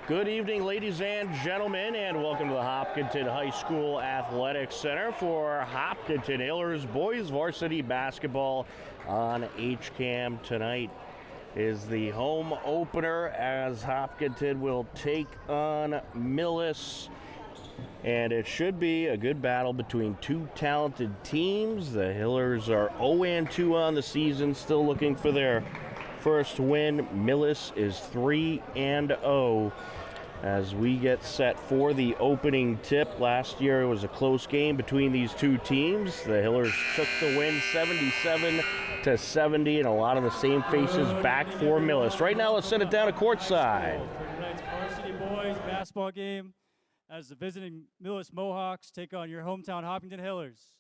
Good evening, ladies and gentlemen, and welcome to the Hopkinton High School Athletics Center for Hopkinton Hillers Boys Varsity Basketball on HCAM. Tonight is the home opener as Hopkinton will take on Millis, and it should be a good battle between two talented teams. The Hillers are 0-2 on the season, still looking for their first win. Millis is 3-0 as we get set for the opening tip. Last year it was a close game between these two teams. The Hillers took the win 77-70, and a lot of the same faces back for Millis. Right now, let's send it down to courtside. For tonight's Varsity Boys basketball game, as the visiting Millis Mohawks take on your hometown Hopkinton Hillers.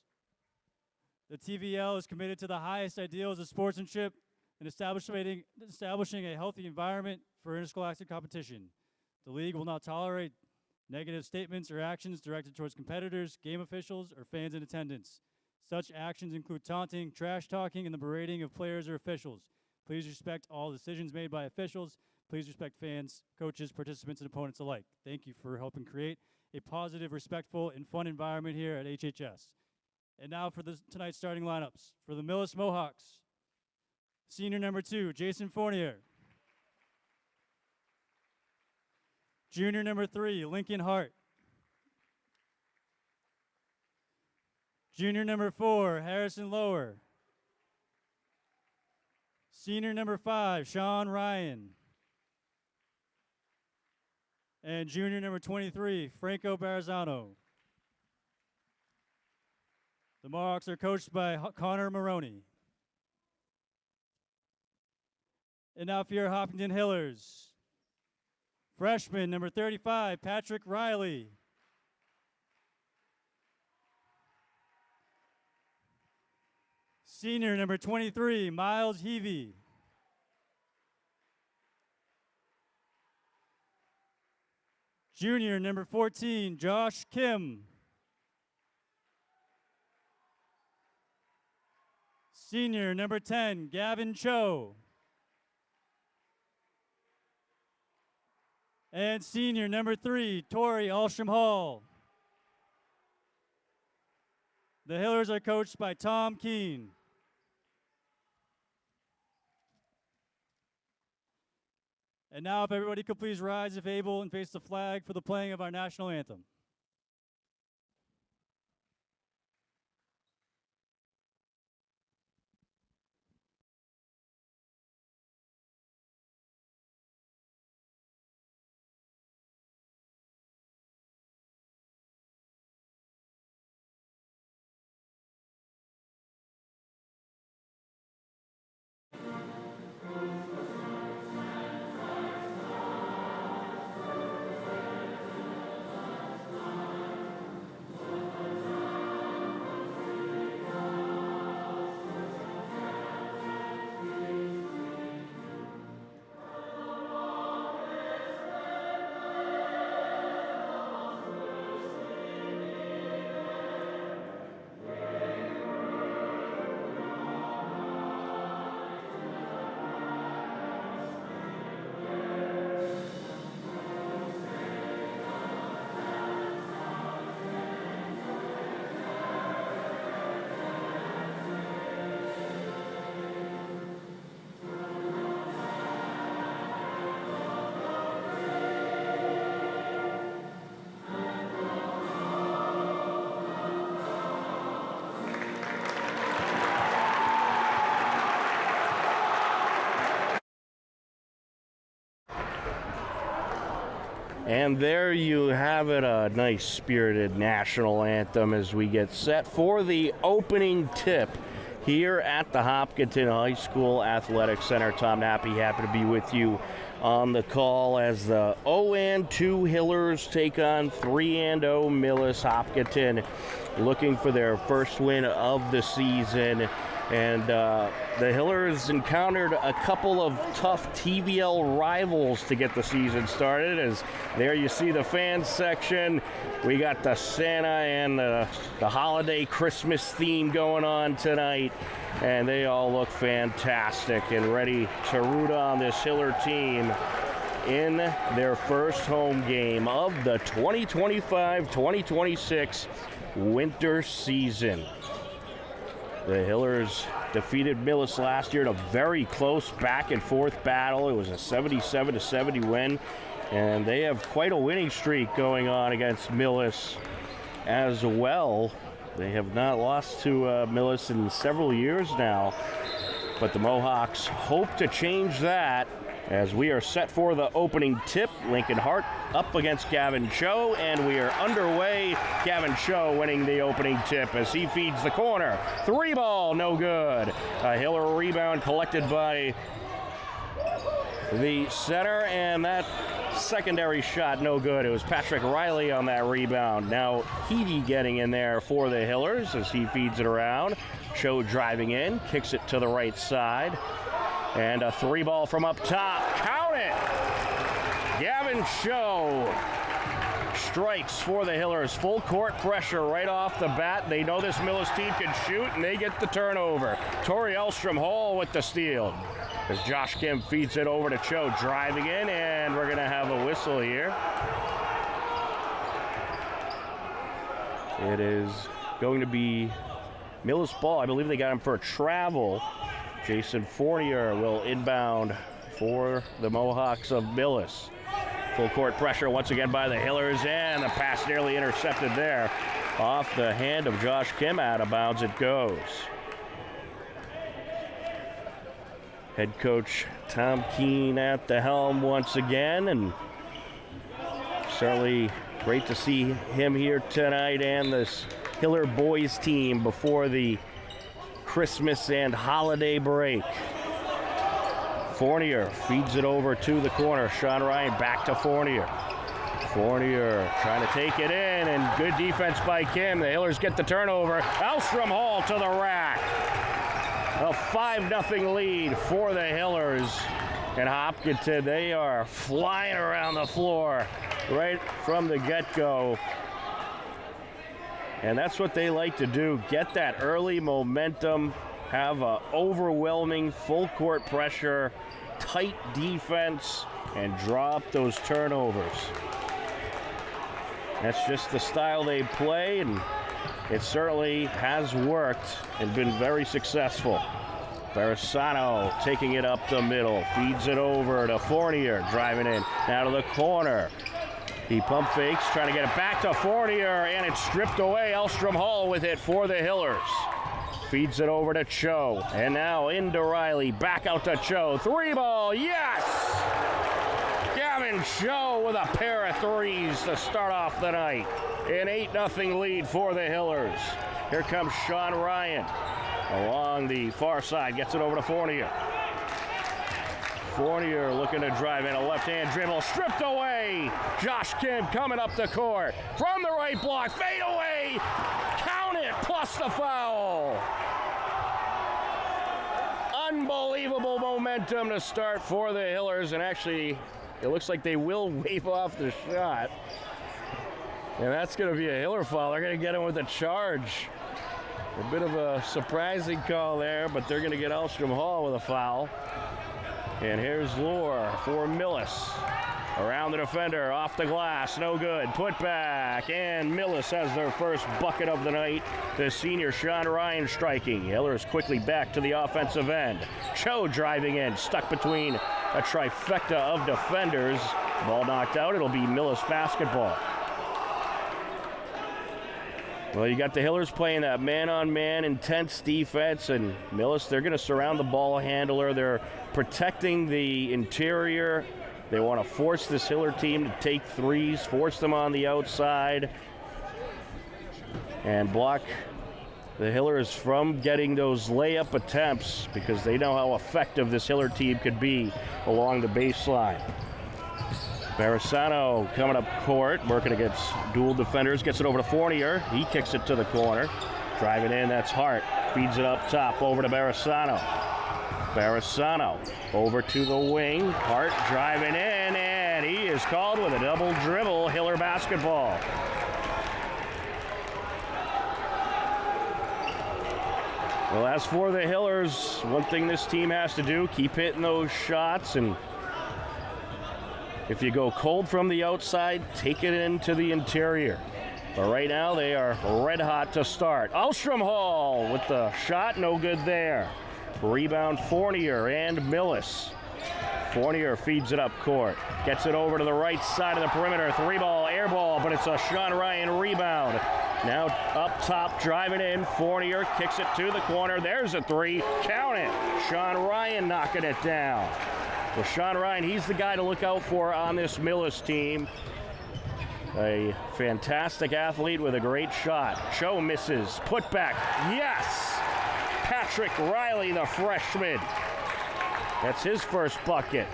The TVL is committed to the highest ideals of sportsmanship and establishing a healthy environment for interscholastic competition. The league will not tolerate negative statements or actions directed towards competitors, game officials, or fans in attendance. Such actions include taunting, trash talking, and the berating of players or officials. Please respect all decisions made by officials. Please respect fans, coaches, participants, and opponents alike. Thank you for helping create a positive, respectful, and fun environment here at HHS. And now for tonight's starting lineups. For the Millis Mohawks, senior number 2, Jason Fournier. Junior number 3, Lincoln Hart. Junior number 4, Harrison Lower. Senior number 5, Sean Ryan. And junior number 23, Franco Barazano. The Mohawks are coached by Connor Maroney. And now for your Hopkinton Hillers. Freshman number 35, Patrick Riley. Senior number 23, Miles Heavey. Junior number 14, Josh Kim. Senior number 10, Gavin Cho. And senior number 3, Tori Alsham Hall. The Hillers are coached by Tom Keene. And now if everybody could please rise if able and face the flag for the playing of our national anthem. And there you have it, a nice spirited national anthem as we get set for the opening tip here at the Hopkinton High School Athletics Center. Tom Nappy, happy to be with you on the call as the 0-2 Hillers take on 3-0 Millis. Hopkinton looking for their first win of the season. And the Hillers encountered a couple of tough TVL rivals to get the season started. As there you see the fans section. We got the Santa and the holiday Christmas theme going on tonight. And they all look fantastic and ready to root on this Hiller team in their first home game of the 2025-2026 winter season. The Hillers defeated Millis last year in a very close back-and-forth battle. It was a 77-70 win, and they have quite a winning streak going on against Millis as well. They have not lost to Millis in several years now, but the Mohawks hope to change that as we are set for the opening tip. Lincoln Hart up against Gavin Cho, and we are underway. Gavin Cho winning the opening tip as he feeds the corner. 3-ball, no good. A Hiller rebound collected by the center, and that secondary shot no good. It was Patrick Riley on that rebound. Now Heavey getting in there for the Hillers as he feeds it around. Cho driving in, kicks it to the right side. And a 3-ball from up top. Count it! Gavin Cho strikes for the Hillers. Full court pressure right off the bat. They know this Millis team can shoot, and they get the turnover. Tori Elstrom Hall with the steal. As Josh Kim feeds it over to Cho, driving in, and we're going to have a whistle here. It is going to be Millis ball. I believe they got him for a travel. Jason Fournier will inbound for the Mohawks of Millis. Full court pressure once again by the Hillers, and the pass nearly intercepted there. Off the hand of Josh Kim, out of bounds it goes. Head coach Tom Keene at the helm once again, and certainly great to see him here tonight and this Hiller boys team before the Christmas and holiday break. Fournier feeds it over to the corner. Sean Ryan back to Fournier. Fournier trying to take it in, and good defense by Kim. The Hillers get the turnover. Elstrom Hall to the rack. A 5-0 lead for the Hillers. And Hopkinton, they are flying around the floor right from the get-go. And that's what they like to do, get that early momentum, have a overwhelming full court pressure, tight defense, and draw up those turnovers. That's just the style they play, and it certainly has worked and been very successful. Barisano taking it up the middle, feeds it over to Fournier, driving in, now to the corner. He pump fakes, trying to get it back to Fournier, and it's stripped away. Elstrom Hall with it for the Hillers. Feeds it over to Cho, and now into Riley, back out to Cho. 3-ball, yes! Gavin Cho with a pair of threes to start off the night. An 8-0 lead for the Hillers. Here comes Sean Ryan along the far side, gets it over to Fournier. Fournier looking to drive in, a left-hand dribble, stripped away. Josh Kim coming up the court. From the right block, fade away. Count it, plus the foul. Unbelievable momentum to start for the Hillers, and actually, it looks like they will wave off the shot. And that's going to be a Hiller foul. They're going to get him with a charge. A bit of a surprising call there, but they're going to get Elstrom Hall with a foul. And here's Lohr for Millis. Around the defender, off the glass, no good. Put back, and Millis has their first bucket of the night. The senior Sean Ryan striking. Hillers quickly back to the offensive end. Cho driving in, stuck between a trifecta of defenders. Ball knocked out, it'll be Millis basketball. Well, you got the Hillers playing that man-on-man intense defense, and Millis, they're going to surround the ball handler. They're protecting the interior. They want to force this Hiller team to take threes, force them on the outside, and block the Hillers from getting those layup attempts because they know how effective this Hiller team could be along the baseline. Barisano coming up court, working against dual defenders, gets it over to Fournier. He kicks it to the corner. Driving in, that's Hart. Feeds it up top over to Barisano. Barisano over to the wing. Hart driving in, and he is called with a double dribble. Hiller basketball. Well, as for the Hillers, one thing this team has to do, keep hitting those shots, and If you go cold from the outside, take it into the interior. But right now, they are red hot to start. Alstrom Hall with the shot, no good there. Rebound Fournier and Millis. Fournier feeds it up court. Gets it over to the right side of the perimeter. 3-ball, air ball, but it's a Sean Ryan rebound. Now up top, driving in. Fournier kicks it to the corner. There's a 3. Count it. Sean Ryan knocking it down. Well, Sean Ryan, he's the guy to look out for on this Millis team. A fantastic athlete with a great shot. Cho misses. Put back. Yes! Patrick Riley, the freshman. That's his first bucket.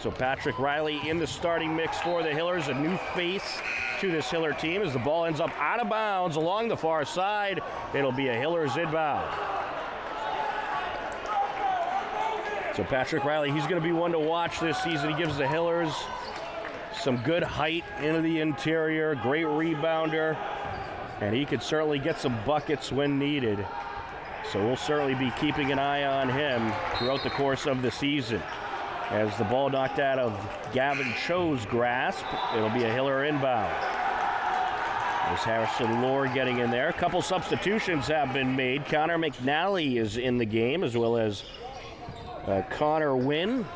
So Patrick Riley in the starting mix for the Hillers, a new face to this Hiller team as the ball ends up out of bounds along the far side. It'll be a Hillers inbound. So Patrick Riley, he's going to be one to watch this season. He gives the Hillers some good height into the interior, great rebounder, and he could certainly get some buckets when needed. So we'll certainly be keeping an eye on him throughout the course of the season. As the ball knocked out of Gavin Cho's grasp, it'll be a Hiller inbound. There's Harrison Lohr getting in there. A couple substitutions have been made. Connor McNally is in the game, as well as Connor Wynn.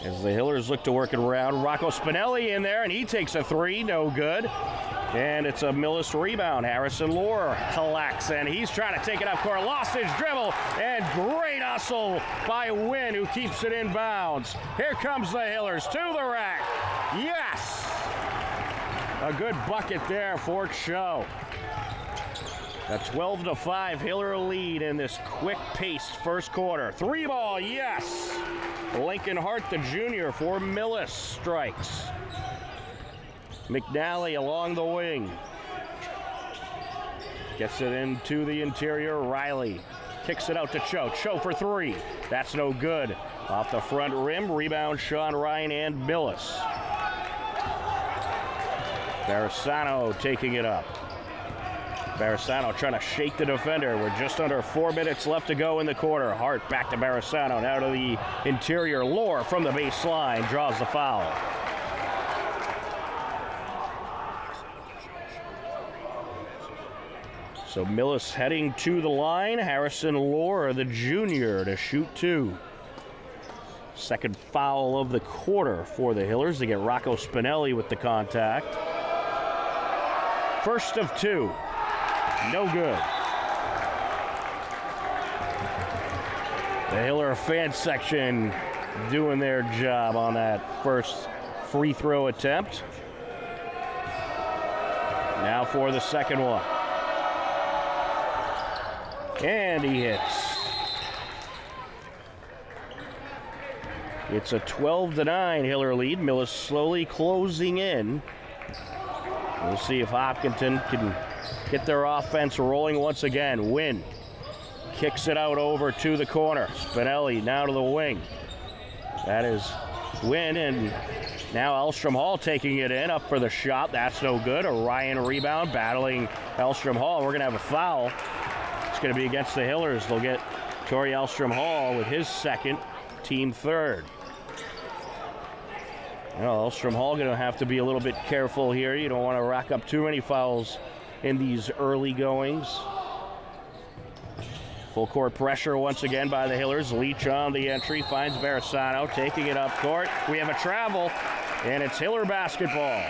As the Hillers look to work it around, Rocco Spinelli in there, and he takes a 3, no good. And it's a Millis rebound. Harrison Lohr collects, and he's trying to take it up court. Lost his dribble, and great hustle by Wynn, who keeps it in bounds. Here comes the Hillers to the rack. Yes! A good bucket there for Cho. A 12-5 Hiller lead in this quick-paced first quarter. 3-ball, yes! Lincoln Hart, the junior, for Millis strikes. McNally along the wing. Gets it into the interior. Riley kicks it out to Cho. Cho for 3. That's no good. Off the front rim. Rebound Sean Ryan and Millis. Barisano taking it up. Barisano trying to shake the defender. We're just under 4 minutes left to go in the quarter. Hart back to Barisano. Now to the interior. Lohr from the baseline draws the foul. So Millis heading to the line. Harrison Lohr, the junior, to shoot 2. Second foul of the quarter for the Hillers. They get Rocco Spinelli with the contact. First of 2. No good. The Hiller fan section doing their job on that first free throw attempt. Now for the second one. And he hits. It's a 12-9 Hiller lead. Millis slowly closing in. We'll see if Hopkinton can get their offense rolling once again. Wynn kicks it out over to the corner. Spinelli now to the wing. That is Wynn, and now Elstrom Hall taking it in, up for the shot. That's no good. A Ryan rebound battling Elstrom Hall. We're going to have a foul. It's going to be against the Hillers. They'll get Torrey Elstrom Hall with his second, team third. Well, Elstrom Hall going to have to be a little bit careful here. You don't want to rack up too many fouls in these early goings. Full court pressure once again by the Hillers. Leach on the entry, finds Barisano, taking it up court. We have a travel, and it's Hiller basketball.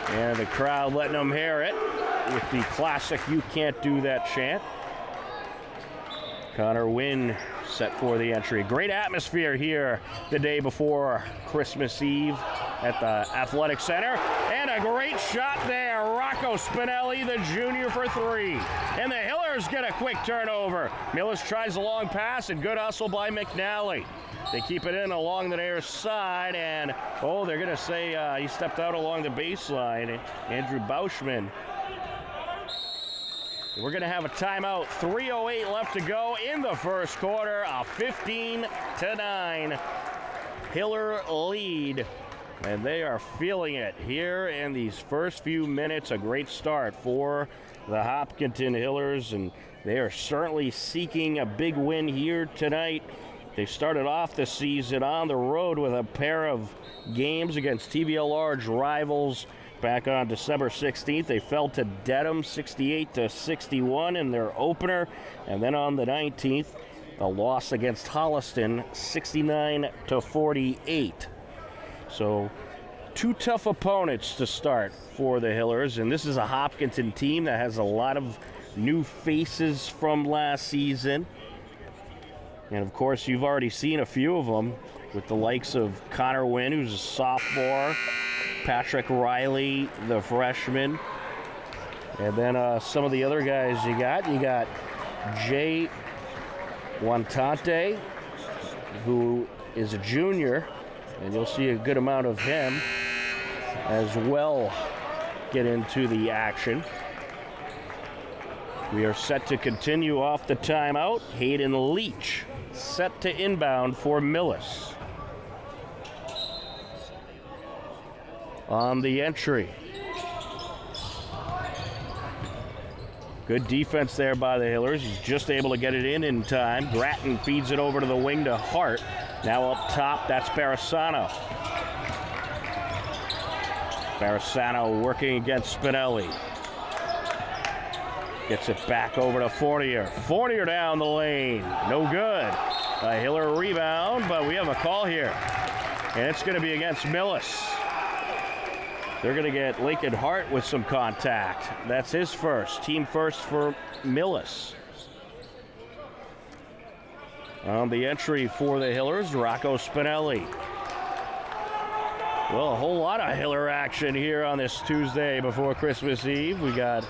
And the crowd letting them hear it with the classic "You Can't Do That" chant. Connor Wynn set for the entry. Great atmosphere here the day before Christmas Eve at the Athletic Center. And a great shot there. Rocco Spinelli, the junior, for 3. And the Hillers get a quick turnover. Millis tries a long pass, and good hustle by McNally. They keep it in along the near side, and they're going to say he stepped out along the baseline. Andrew Bauschman. We're going to have a timeout. 3:08 left to go in the first quarter. A 15-9 Hiller lead. and they are feeling it here in these first few minutes. A great start for the Hopkinton Hillers, and they are certainly seeking a big win here tonight. They started off the season on the road with a pair of games against TVL Large rivals back on December 16th. They fell to Dedham 68-61 in their opener, and then on the 19th, a loss against Holliston 69-48. So 2 tough opponents to start for the Hillers, and this is a Hopkinton team that has a lot of new faces from last season. And of course, you've already seen a few of them with the likes of Connor Wynn, who's a sophomore, Patrick Riley, the freshman, and then some of the other guys you got Jay Wantante, who is a junior, and you'll see a good amount of him as well get into the action. We are set to continue off the timeout. Hayden Leach set to inbound for Millis. On the entry. Good defense there by the Hillers. He's just able to get it in time. Grattan feeds it over to the wing to Hart. Now up top, that's Barisano. Barisano working against Spinelli. Gets it back over to Fournier. Fournier down the lane. No good. A Hiller rebound, but we have a call here. And it's going to be against Millis. They're going to get Lincoln Hart with some contact. That's his first. Team first for Millis. On the entry for the Hillers, Rocco Spinelli. Well, a whole lot of Hiller action here on this Tuesday before Christmas Eve. We got,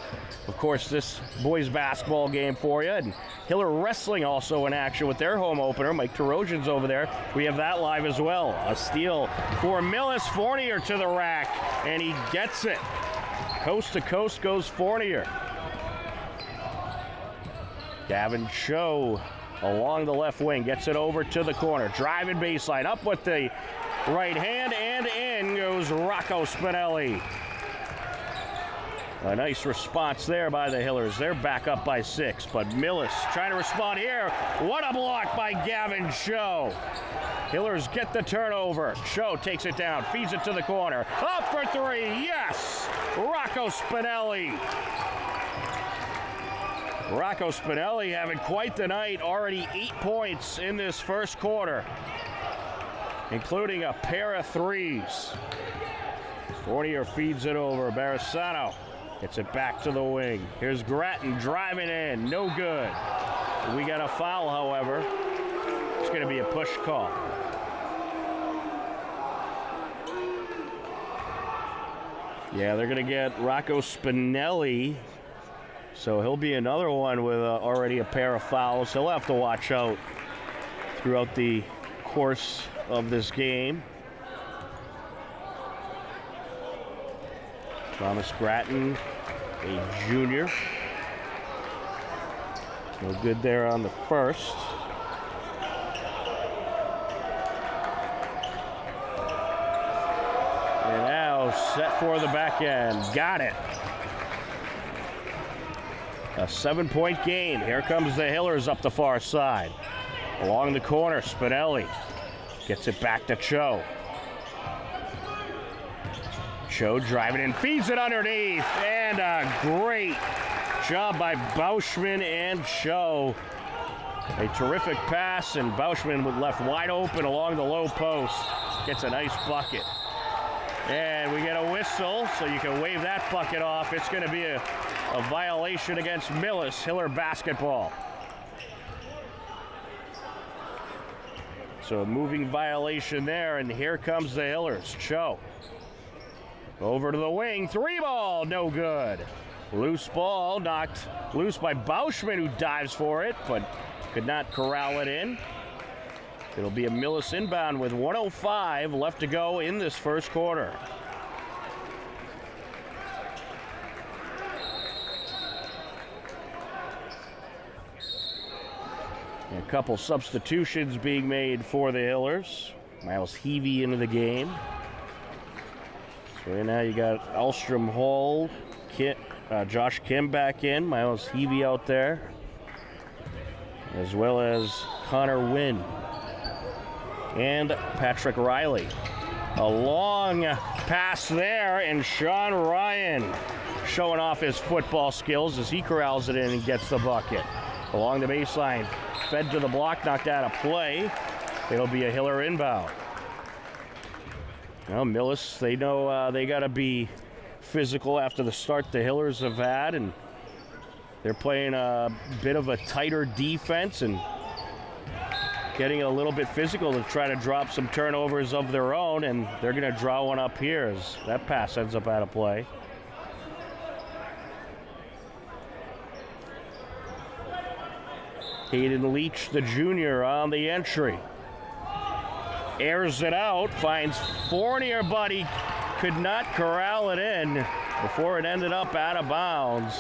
of course, this boys basketball game for you. And Hiller wrestling also in action with their home opener. Mike Terosian's over there. We have that live as well. A steal for Millis. Fournier to the rack, and he gets it. Coast to coast goes Fournier. Gavin Cho along the left wing gets it over to the corner. Driving baseline up with the right hand, and in goes Rocco Spinelli. A nice response there by the Hillers. They're back up by 6, but Millis trying to respond here. What a block by Gavin Cho. Hillers get the turnover. Cho takes it down, feeds it to the corner. Up for 3, yes! Rocco Spinelli. Rocco Spinelli having quite the night. Already 8 points in this first quarter, including a pair of threes. Fournier feeds it over. Barisano gets it back to the wing. Here's Grattan driving in. No good. We got a foul, however. It's going to be a push call. Yeah, they're going to get Rocco Spinelli. So he'll be another one with already a pair of fouls. He'll have to watch out throughout the course of this game. Thomas Grattan, a junior. No good there on the first. And now set for the back end. Got it. A 7-point gain. Here comes the Hillers up the far side. Along the corner, Spinelli gets it back to Cho. Cho driving in, feeds it underneath, and a great job by Bauschman and Cho. A terrific pass, and Bauschman was left wide open along the low post. Gets a nice bucket. And we get a whistle, so you can wave that bucket off. It's going to be a violation against Millis, Hiller basketball. So a moving violation there, and here comes the Hillers. Cho over to the wing, 3-ball, no good. Loose ball, knocked loose by Bauschman, who dives for it, but could not corral it in. It'll be a Millis inbound with 1:05 left to go in this first quarter. A couple substitutions being made for the Hillers. Miles Heavey into the game. So now you got Elstrom Hall, Josh Kim back in, Miles Heavey out there, as well as Connor Wynn and Patrick Riley. A long pass there, and Sean Ryan showing off his football skills as he corrals it in and gets the bucket. Along the baseline, fed to the block, knocked out of play. It'll be a Hiller inbound. Well, Millis, they know they got to be physical after the start the Hillers have had, and they're playing a bit of a tighter defense and getting a little bit physical to try to drop some turnovers of their own, and they're going to draw one up here as that pass ends up out of play. Hayden Leach, the junior, on the entry. Airs it out, finds Fournier, but he could not corral it in before it ended up out of bounds.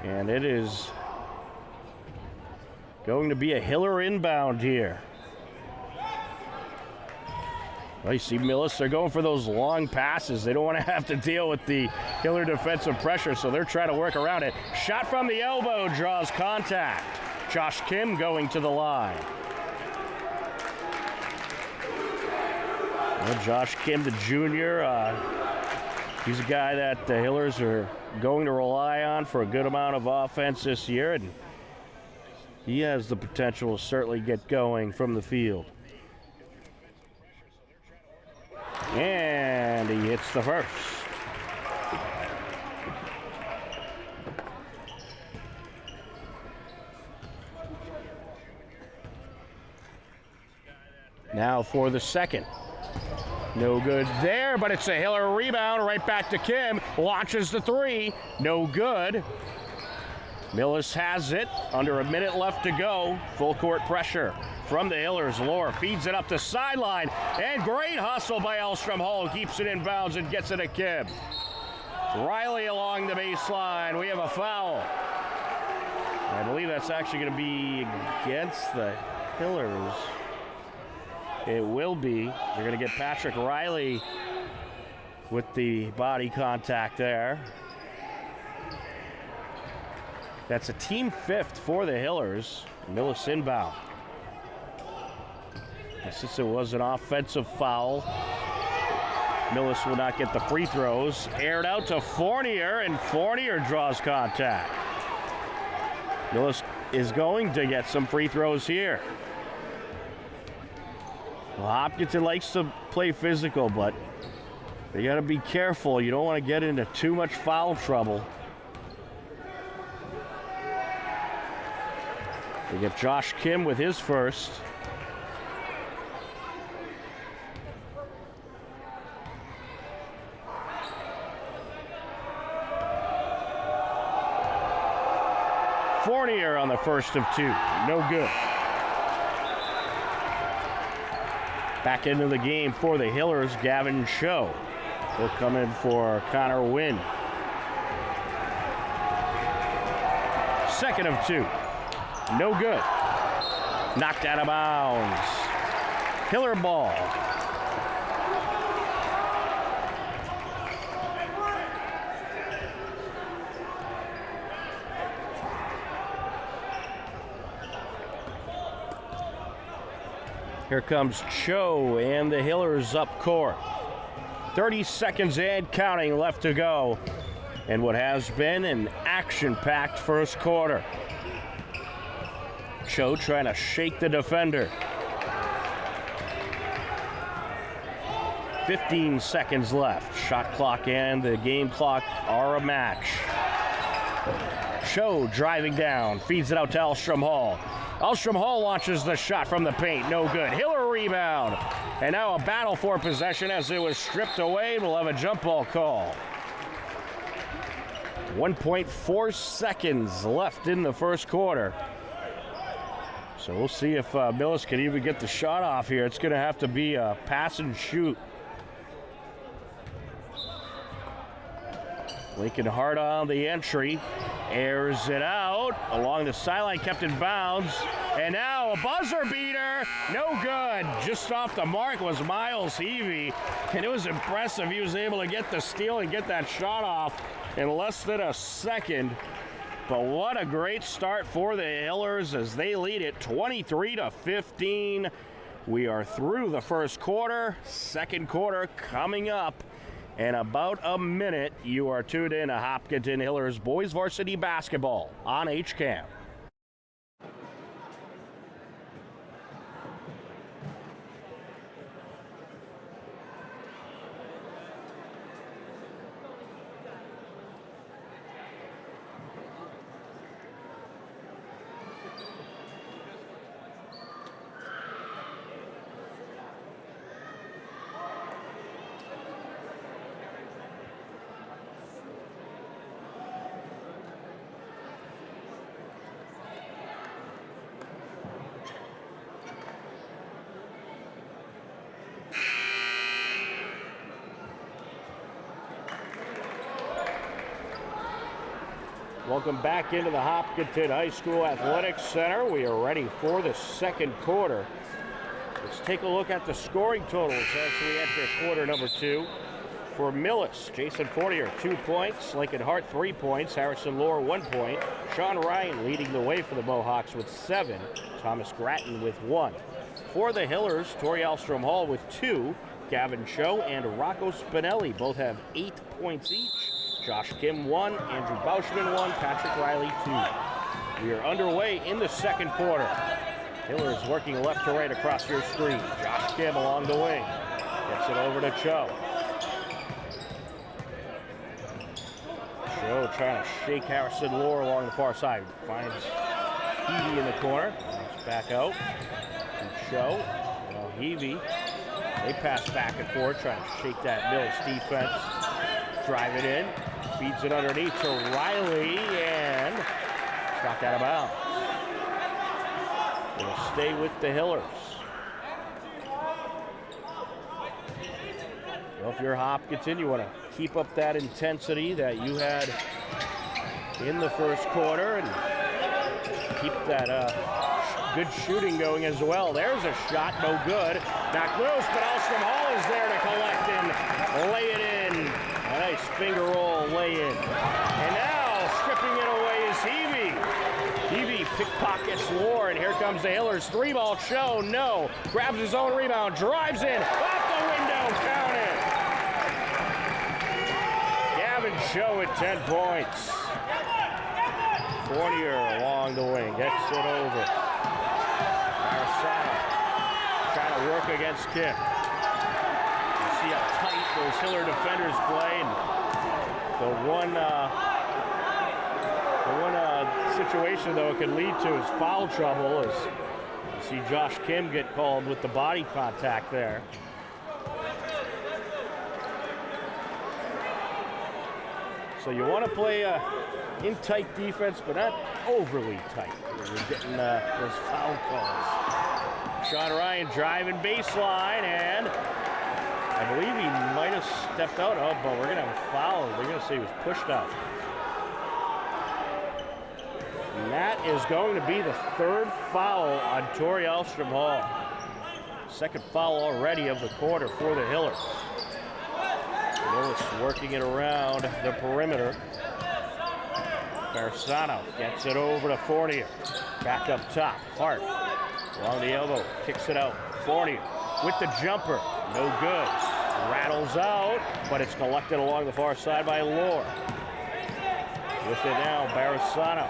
And it is going to be a Hiller inbound here. Well, you see Millis, they're going for those long passes. They don't want to have to deal with the Hiller defensive pressure, so they're trying to work around it. Shot from the elbow draws contact. Josh Kim going to the line. Well, Josh Kim, the junior, he's a guy that the Hillers are going to rely on for a good amount of offense this year, and he has the potential to certainly get going from the field. And he hits the first. Now for the second. No good there, but it's a Hiller rebound. Right back to Kim. Launches the three. No good. Millis has it. Under a minute left to go. Full court pressure from the Hillers. Lohr feeds it up the sideline. And great hustle by Elstrom Hall. Keeps it in bounds and gets it to Kim. Riley along the baseline. We have a foul. I believe that's actually going to be against the Hillers. It will be. They're going to get Patrick Riley with the body contact there. That's a team fifth for the Hillers. Millis inbound. Since it was an offensive foul, Millis will not get the free throws. Aired out to Fournier, and Fournier draws contact. Millis is going to get some free throws here. Well, Hopkinton likes to play physical, but they got to be careful. You don't want to get into too much foul trouble. They get Josh Kim with his first. Fournier on the first of two. No good. Back into the game for the Hillers, Gavin Cho will come in for Connor Wynn. Second of two. No good. Knocked out of bounds. Hiller ball. Here comes Cho and the Hillers up court. 30 seconds and counting left to go. And what has been an action-packed first quarter. Cho trying to shake the defender. 15 seconds left. Shot clock and the game clock are a match. Cho driving down, feeds it out to Elstrom Hall. Elstrom Hall launches the shot from the paint. No good. Hiller rebound. And now a battle for possession as it was stripped away. We'll have a jump ball call. 1.4 seconds left in the first quarter. So we'll see if Millis can even get the shot off here. It's going to have to be a pass and shoot. Lincoln Hart on the entry. Airs it out along the sideline, kept in bounds. And now a buzzer beater, no good. Just off the mark was Miles Heavey, and it was impressive. He was able to get the steal and get that shot off in less than a second. But what a great start for the Hillers as they lead it 23-15. We are through the first quarter, second quarter coming up. In about a minute, you are tuned in to Hopkinton Hillers Boys Varsity Basketball on HCAM. Welcome back into the Hopkinton High School Athletics Center. We are ready for the second quarter. Let's take a look at the scoring totals as we enter quarter number 2. For Millis, Jason Fortier, 2 points. Lincoln Hart, 3 points. Harrison Lohr, 1 point. Sean Ryan leading the way for the Mohawks with 7. Thomas Gratton with 1. For the Hillers, Tori Alstrom Hall with 2. Gavin Cho and Rocco Spinelli both have 8 points each. Josh Kim 1, Andrew Bauschman 1, Patrick Riley 2. We are underway in the second quarter. Hillers working left to right across your screen. Josh Kim along the wing. Gets it over to Cho. Cho trying to shake Harrison Lohr along the far side. Finds Heavey in the corner. It's back out to Cho. Now Heavey, they pass back and forth, trying to shake that Millis defense. Drive it in. Feeds it underneath to Riley, and it's knocked out of bounds. It'll stay with the Hillers. Well, if you're Hopkinton, you want to keep up that intensity that you had in the first quarter and keep that good shooting going as well. There's a shot, no good. Not close, but Alstrom Hall is there to collect and lay it in. A nice finger roll lay in. And now stripping it away is Heavey. Heavey pickpockets Lohr, and here comes the Hillers. 3-ball Cho, no. Grabs his own rebound, drives in, off the window, count it. Gavin Cho at 10 points. Fournier along the wing, gets it over. Marisano trying to work against Kim. See how tight those Hiller defenders play. And the one situation, though, it could lead to is foul trouble as you see Josh Kim get called with the body contact there. So you want to play in tight defense, but not overly tight. You're getting those foul calls. Sean Ryan driving baseline, and I believe he might have stepped out. Oh, but we're going to have a foul. They're going to say he was pushed out. And that is going to be the third foul on Tori Alstrom Hall. Second foul already of the quarter for the Hillers. Millis working it around the perimeter. Marisano gets it over to Fournier. Back up top. Hart along the elbow. Kicks it out. Fournier with the jumper. No good. Rattles out, but it's collected along the far side by Lohr. With it now, Marisano.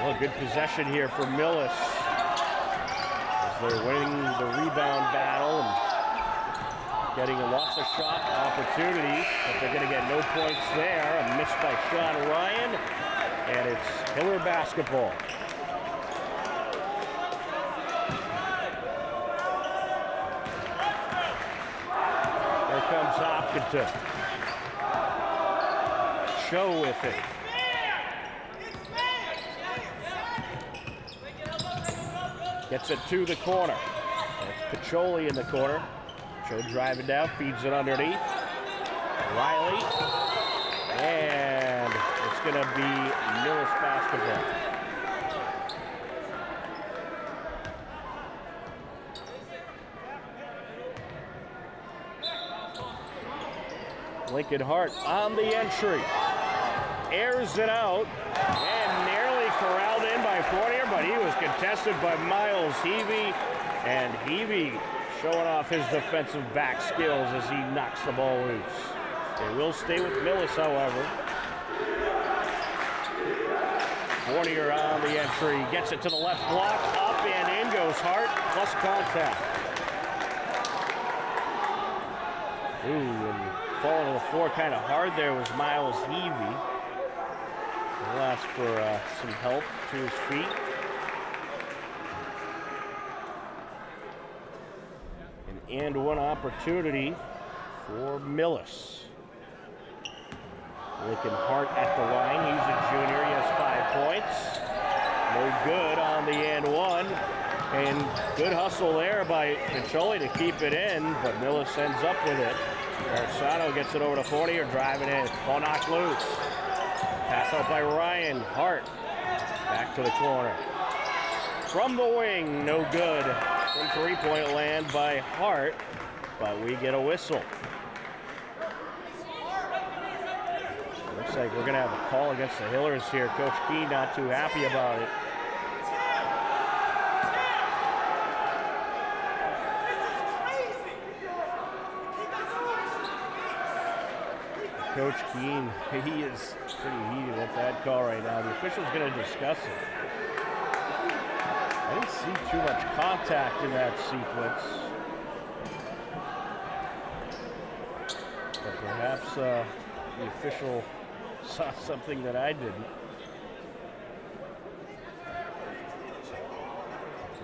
Well, good possession here for Millis as they're winning the rebound battle and getting lots of shot opportunities, but they're going to get no points there. A miss by Sean Ryan, and it's Hiller basketball. Here comes Hopkinton. Cho with it. Gets it to the corner. That's Pacholi in the corner. Cho driving down, feeds it underneath. Riley And it's going to be Millis basketball. Lincoln Hart on the entry. Airs it out and nearly corralled in by Fournier, but he was contested by Miles Heavey. And Heavey showing off his defensive back skills as he knocks the ball loose. They will stay with Millis, however. Fournier on the entry, gets it to the left block, up and in goes Hart, plus contact. Ooh, and falling to the floor kind of hard there was Miles Heavey. He'll ask for some help to his feet. An and one opportunity for Millis. Lincoln Hart at the line. He's a junior. He has 5 points. No good on the and one. And good hustle there by Picholi to keep it in, but Millis ends up with it. Arsano gets it over to Fournier, driving in. Ball knocked loose. Pass out by Ryan. Hart back to the corner. From the wing, no good. From three-point land by Hart, but we get a whistle. Looks like we're going to have a call against the Hillers here. Coach Key not too happy about it. Coach Keene, he is pretty heated at that call right now. The official's going to discuss it. I didn't see too much contact in that sequence. But perhaps the official saw something that I didn't.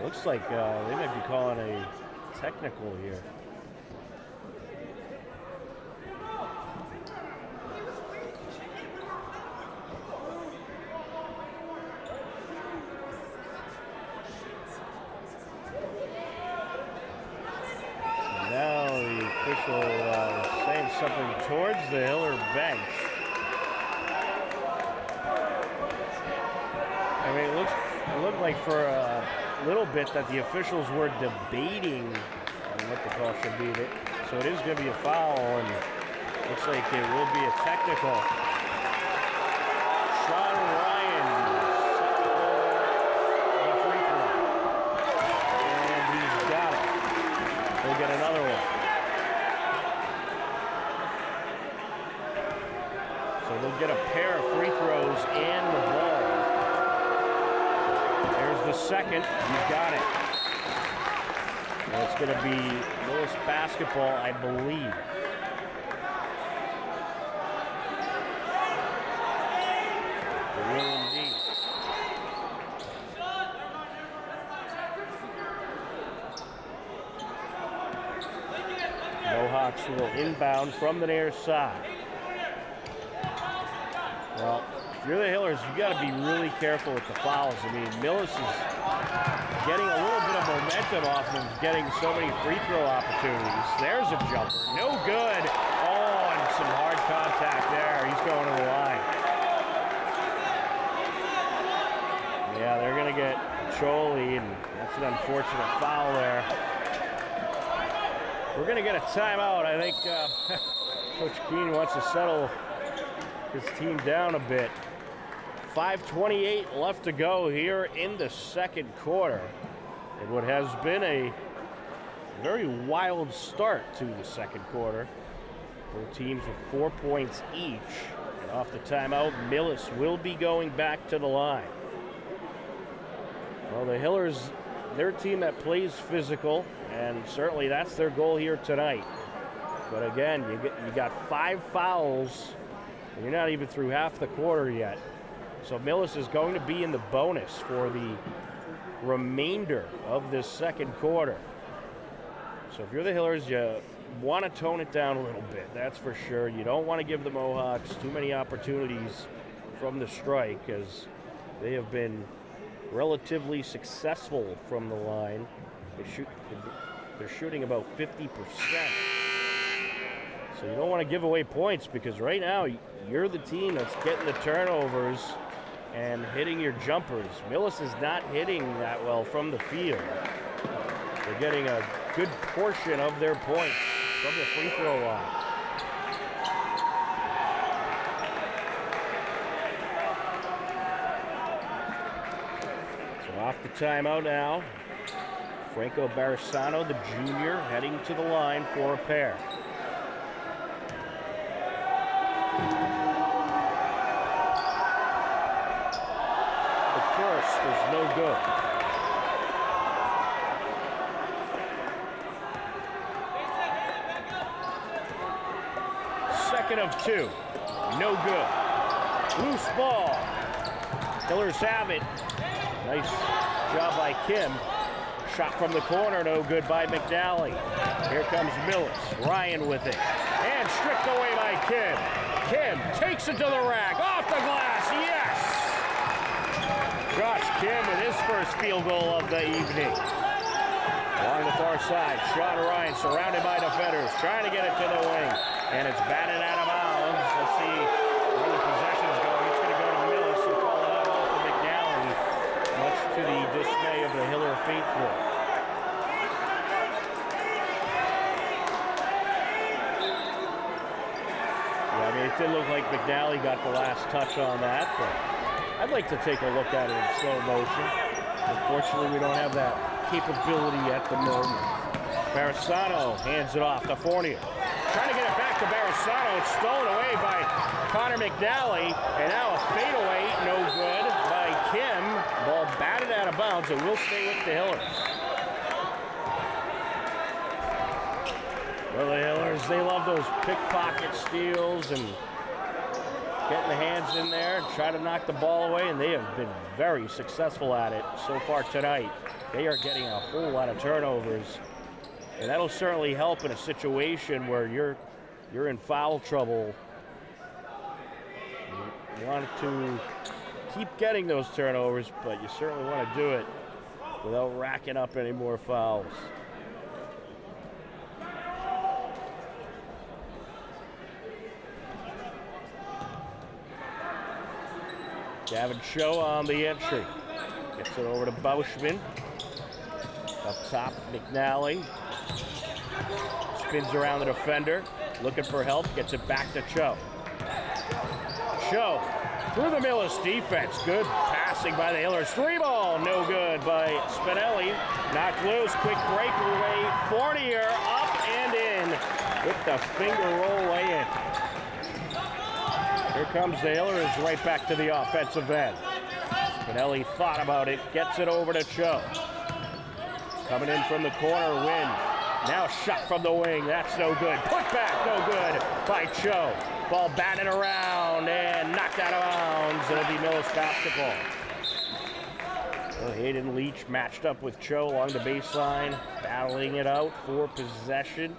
Looks like they might be calling a technical here. Now the official saying something towards the Hiller bench. I mean, it looked like for a little bit that the officials were debating on what the call should be. So it is going to be a foul, and looks like it will be a technical. Sean Ryan the free throw, and he's got it. We'll get another one. So they'll get a pair of free throws and the ball. There's the second. He's got it. And it's going to be Millis basketball, I believe. It will indeed. Mohawks will inbound from the near side. Well, if you're the Hillers, you got to be really careful with the fouls. I mean, Millis is getting a little bit of momentum off of getting so many free throw opportunities. There's a jumper. No good. Oh, and some hard contact there. He's going to the line. Yeah, they're going to get Choli, and that's an unfortunate foul there. We're going to get a timeout. I think Coach Keene wants to settle his team down a bit. 5:28 left to go here in the second quarter. And what has been a very wild start to the second quarter. Both teams with 4 points each. And off the timeout, Millis will be going back to the line. Well, the Hillers, they're a team that plays physical, and certainly that's their goal here tonight. But again, you got 5 fouls, and you're not even through half the quarter yet. So Millis is going to be in the bonus for the remainder of this second quarter. So if you're the Hillers, you want to tone it down a little bit, that's for sure. You don't want to give the Mohawks too many opportunities from the strike, as they have been relatively successful from the line. They're shooting about 50%. So you don't want to give away points because right now you're the team that's getting the turnovers and hitting your jumpers. Millis is not hitting that well from the field. They're getting a good portion of their points from the free throw line. So off the timeout now. Franco Barisano, the junior, heading to the line for a pair. The first is no good. Second of two, no good. Loose ball. Hillers have it. Nice job by Kim. Shot from the corner, no good by McNally. Here comes Millis, Ryan with it. And stripped away by Kim. Kim takes it to the rack, off the glass, yes! Josh Kim with his first field goal of the evening. Along the far side, Sean Ryan surrounded by defenders, trying to get it to the wing. And it's batted out of bounds. Let's see where the possession's going. It's going to go to Millis and call it out off of McNally, much to the dismay of the Hiller faithful. Yeah, I mean, it did look like McNally got the last touch on that, but I'd like to take a look at it in slow motion. Unfortunately, we don't have that capability at the moment. Barisano hands it off to Fournier. Trying to get it back to Barisano. It's stolen away by Connor McNally. And now a fadeaway, no good by Kim. Ball batted out of bounds. It will stay with the Hillers. Well, the Hillers, they love those pickpocket steals and getting the hands in there and try to knock the ball away, and they have been very successful at it so far tonight. They are getting a whole lot of turnovers, and that'll certainly help in a situation where you're in foul trouble. You want to keep getting those turnovers, but you certainly want to do it without racking up any more fouls. Gavin Show on the entry. Gets it over to Bauschman. Up top, McNally. Spins around the defender. Looking for help. Gets it back to Cho. Cho through the Millis defense. Good passing by the Hillers. Three ball. No good by Spinelli. Knocked loose. Quick breakaway. Fournier up and in with the finger roll lay-in. Here comes the Hillers right back to the offensive end. Spinelli thought about it, gets it over to Cho. Coming in from the corner, Wynn. Now shot from the wing, that's no good. Put back, no good by Cho. Ball batted around and knocked out of bounds. It'll be Millis basketball. Well, Hayden Leach matched up with Cho along the baseline, battling it out for possession.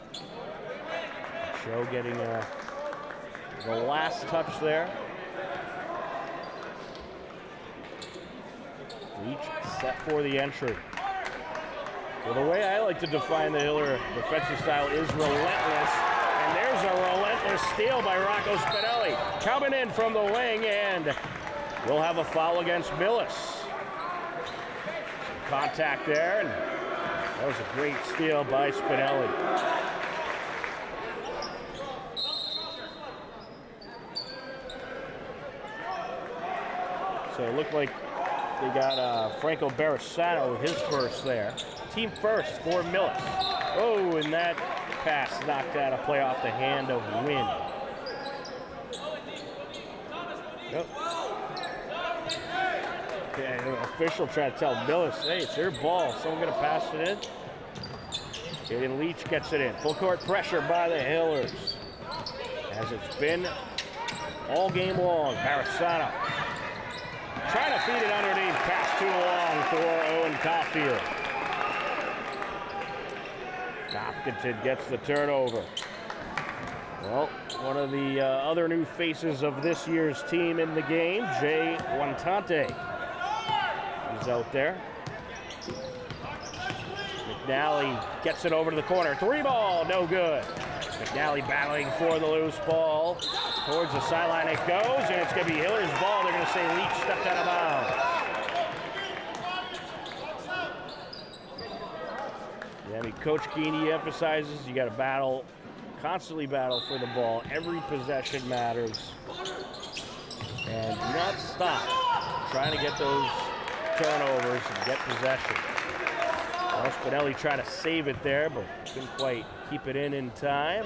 Cho getting the last touch there. Leach set for the entry. Well, the way I like to define the Hiller defensive style is relentless. And there's a relentless steal by Rocco Spinelli. Coming in from the wing, and we'll have a foul against Millis. Some contact there, and that was a great steal by Spinelli. So it looked like they got Franco Barisano with his first there. Team first for Millis. Oh, and that pass knocked out a play off the hand of Wynn. Yep. Yeah, the official trying to tell Millis, hey, it's your ball. Someone gonna pass it in? Jaden Leach gets it in. Full court pressure by the Hillers. As it's been all game long. Barisano trying to feed it underneath, pass too long for Owen Caulfield. Hopkinton gets the turnover. Well, one of the other new faces of this year's team in the game, Jay Wantante, is out there. McNally gets it over to the corner. Three ball, no good. McNally battling for the loose ball. Towards the sideline it goes, and it's going to be Hiller's ball. They're going to say Leach stepped out of bounds. Yeah, I mean, Coach Keeney emphasizes you got to battle, constantly battle for the ball. Every possession matters. And do not stop trying to get those turnovers and get possession. Well, Spinelli tried to save it there, but couldn't quite keep it in time.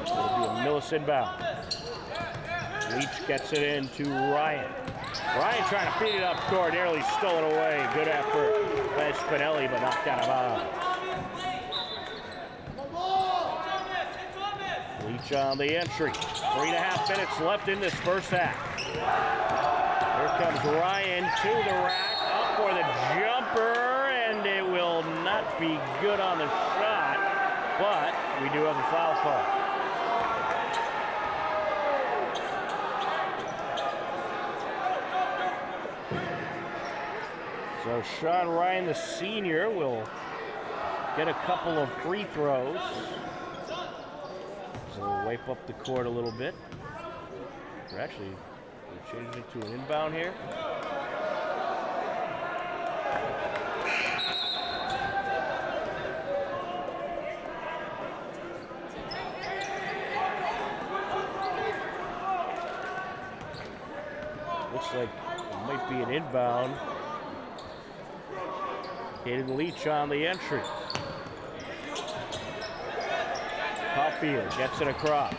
It'll be a Millis inbound. Leach gets it in to Ryan. Ryan trying to feed it up court, nearly stolen away. Good effort by Spinelli, but knocked out of bounds. Leach on the entry. 3.5 minutes left in this first half. Here comes Ryan to the rack, up for the jumper, and it will not be good on the shot, but we do have a foul call. So Sean Ryan, the senior, will get a couple of free throws. So we'll wipe up the court a little bit. We're actually changing it to an inbound here. Looks like it might be an inbound. Caden Leach on the entry. Caulfield gets it across.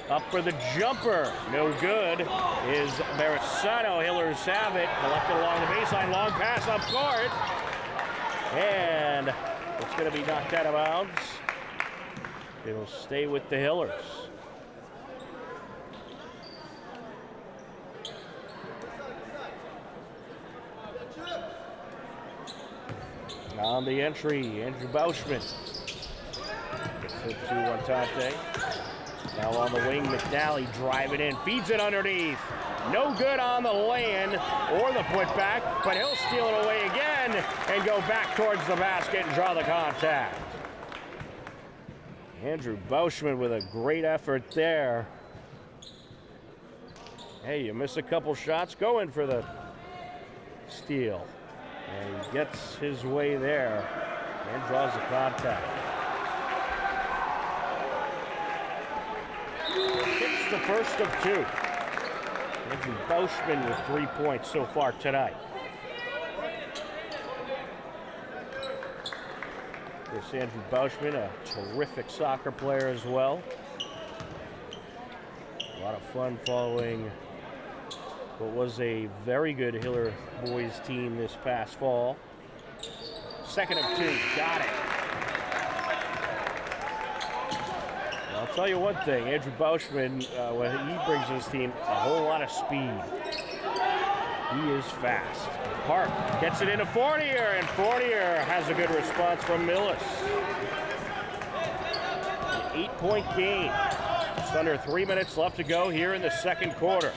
Up for the jumper. No good is Marisano. Hillers have it. Collected along the baseline. Long pass up court. And it's going to be knocked out of bounds. It'll stay with the Hillers. On the entry, Andrew Bauschman. Gets it to Watante. Now on the wing, McNally driving in, feeds it underneath. No good on the lay-in or the putback, but he'll steal it away again and go back towards the basket and draw the contact. Andrew Bauschman with a great effort there. Hey, you miss a couple shots, go in for the steal. And he gets his way there and draws the contact. It's the first of two. Andrew Bauschman with 3 points so far tonight. This Andrew Bauschman, a terrific soccer player as well. A lot of fun following what was a very good Hiller boys team this past fall. Second of two, got it. Well, I'll tell you one thing, Andrew Bauschman, when he brings his team, a whole lot of speed. He is fast. Hart gets it into Fournier, and Fournier has a good response from Millis. An 8-point game. Just under 3 minutes left to go here in the second quarter.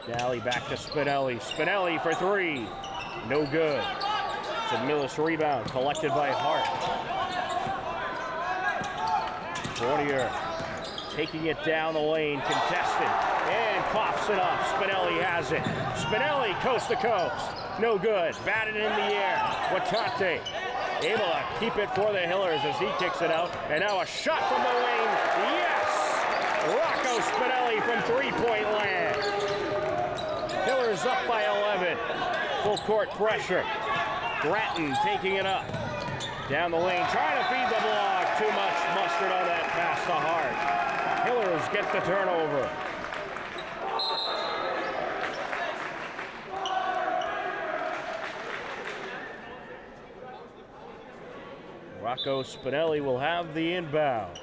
Dally back to Spinelli. Spinelli for three. No good. It's a Millis rebound collected by Hart. Fournier taking it down the lane, contested, and coughs it up. Spinelli has it. Spinelli coast to coast. No good. Batted in the air. Watante able to keep it for the Hillers as he kicks it out. And now a shot from the wing. Yes! Rocco Spinelli from three-point land. Hillers up by 11. Full court pressure. Gratton taking it up. Down the lane, trying to feed the block. Too much mustard on that pass to Hart. Hillers get the turnover. Rocco Spinelli will have the inbound.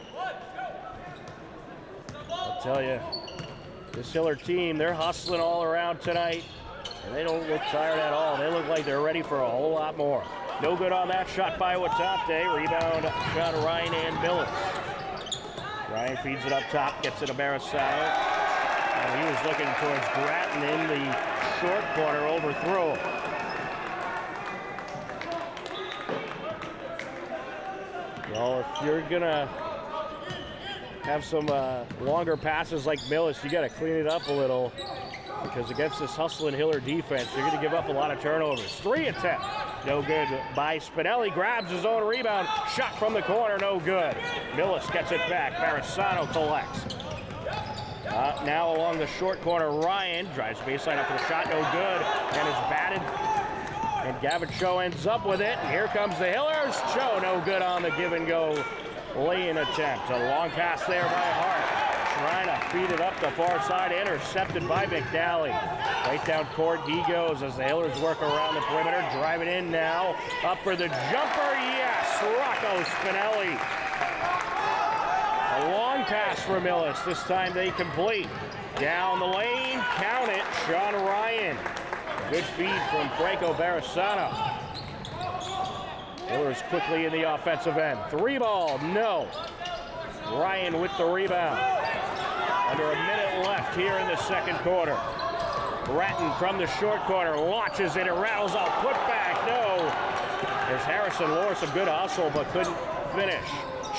I'll tell you, this Hiller team, they're hustling all around tonight, and they don't look tired at all. They look like they're ready for a whole lot more. No good on that shot by Watante. Rebound shot Ryan and Millis. Ryan feeds it up top, gets it to Marisano. And he was looking towards Gratton in the short corner, overthrew him. you're going to have some longer passes like Millis, you got to clean it up a little, because against this hustling Hiller defense, you're going to give up a lot of turnovers. 3 attempt, no good by Spinelli. Grabs his own rebound, shot from the corner, no good. Millis gets it back. Barisano collects. Now along the short corner, Ryan drives baseline up for the shot, no good, and it's batted. And Gavin Cho ends up with it. And here comes the Hillers. Cho no good on the give and go lay-in attempt. A long pass there by Hart. Trying to feed it up the far side, intercepted by McNally. Right down court he goes as the Hillers work around the perimeter. Driving in now. Up for the jumper. Yes, Rocco Spinelli. A long pass for Millis. This time they complete. Down the lane. Count it. Sean Ryan. Good feed from Franco Barisano. Hillers quickly in the offensive end. 3 ball, no. Ryan with the rebound. Under a minute left here in the second quarter. Bratton from the short corner launches it. It rattles out. Put back, no. As Harrison Lohr, some good hustle, but couldn't finish.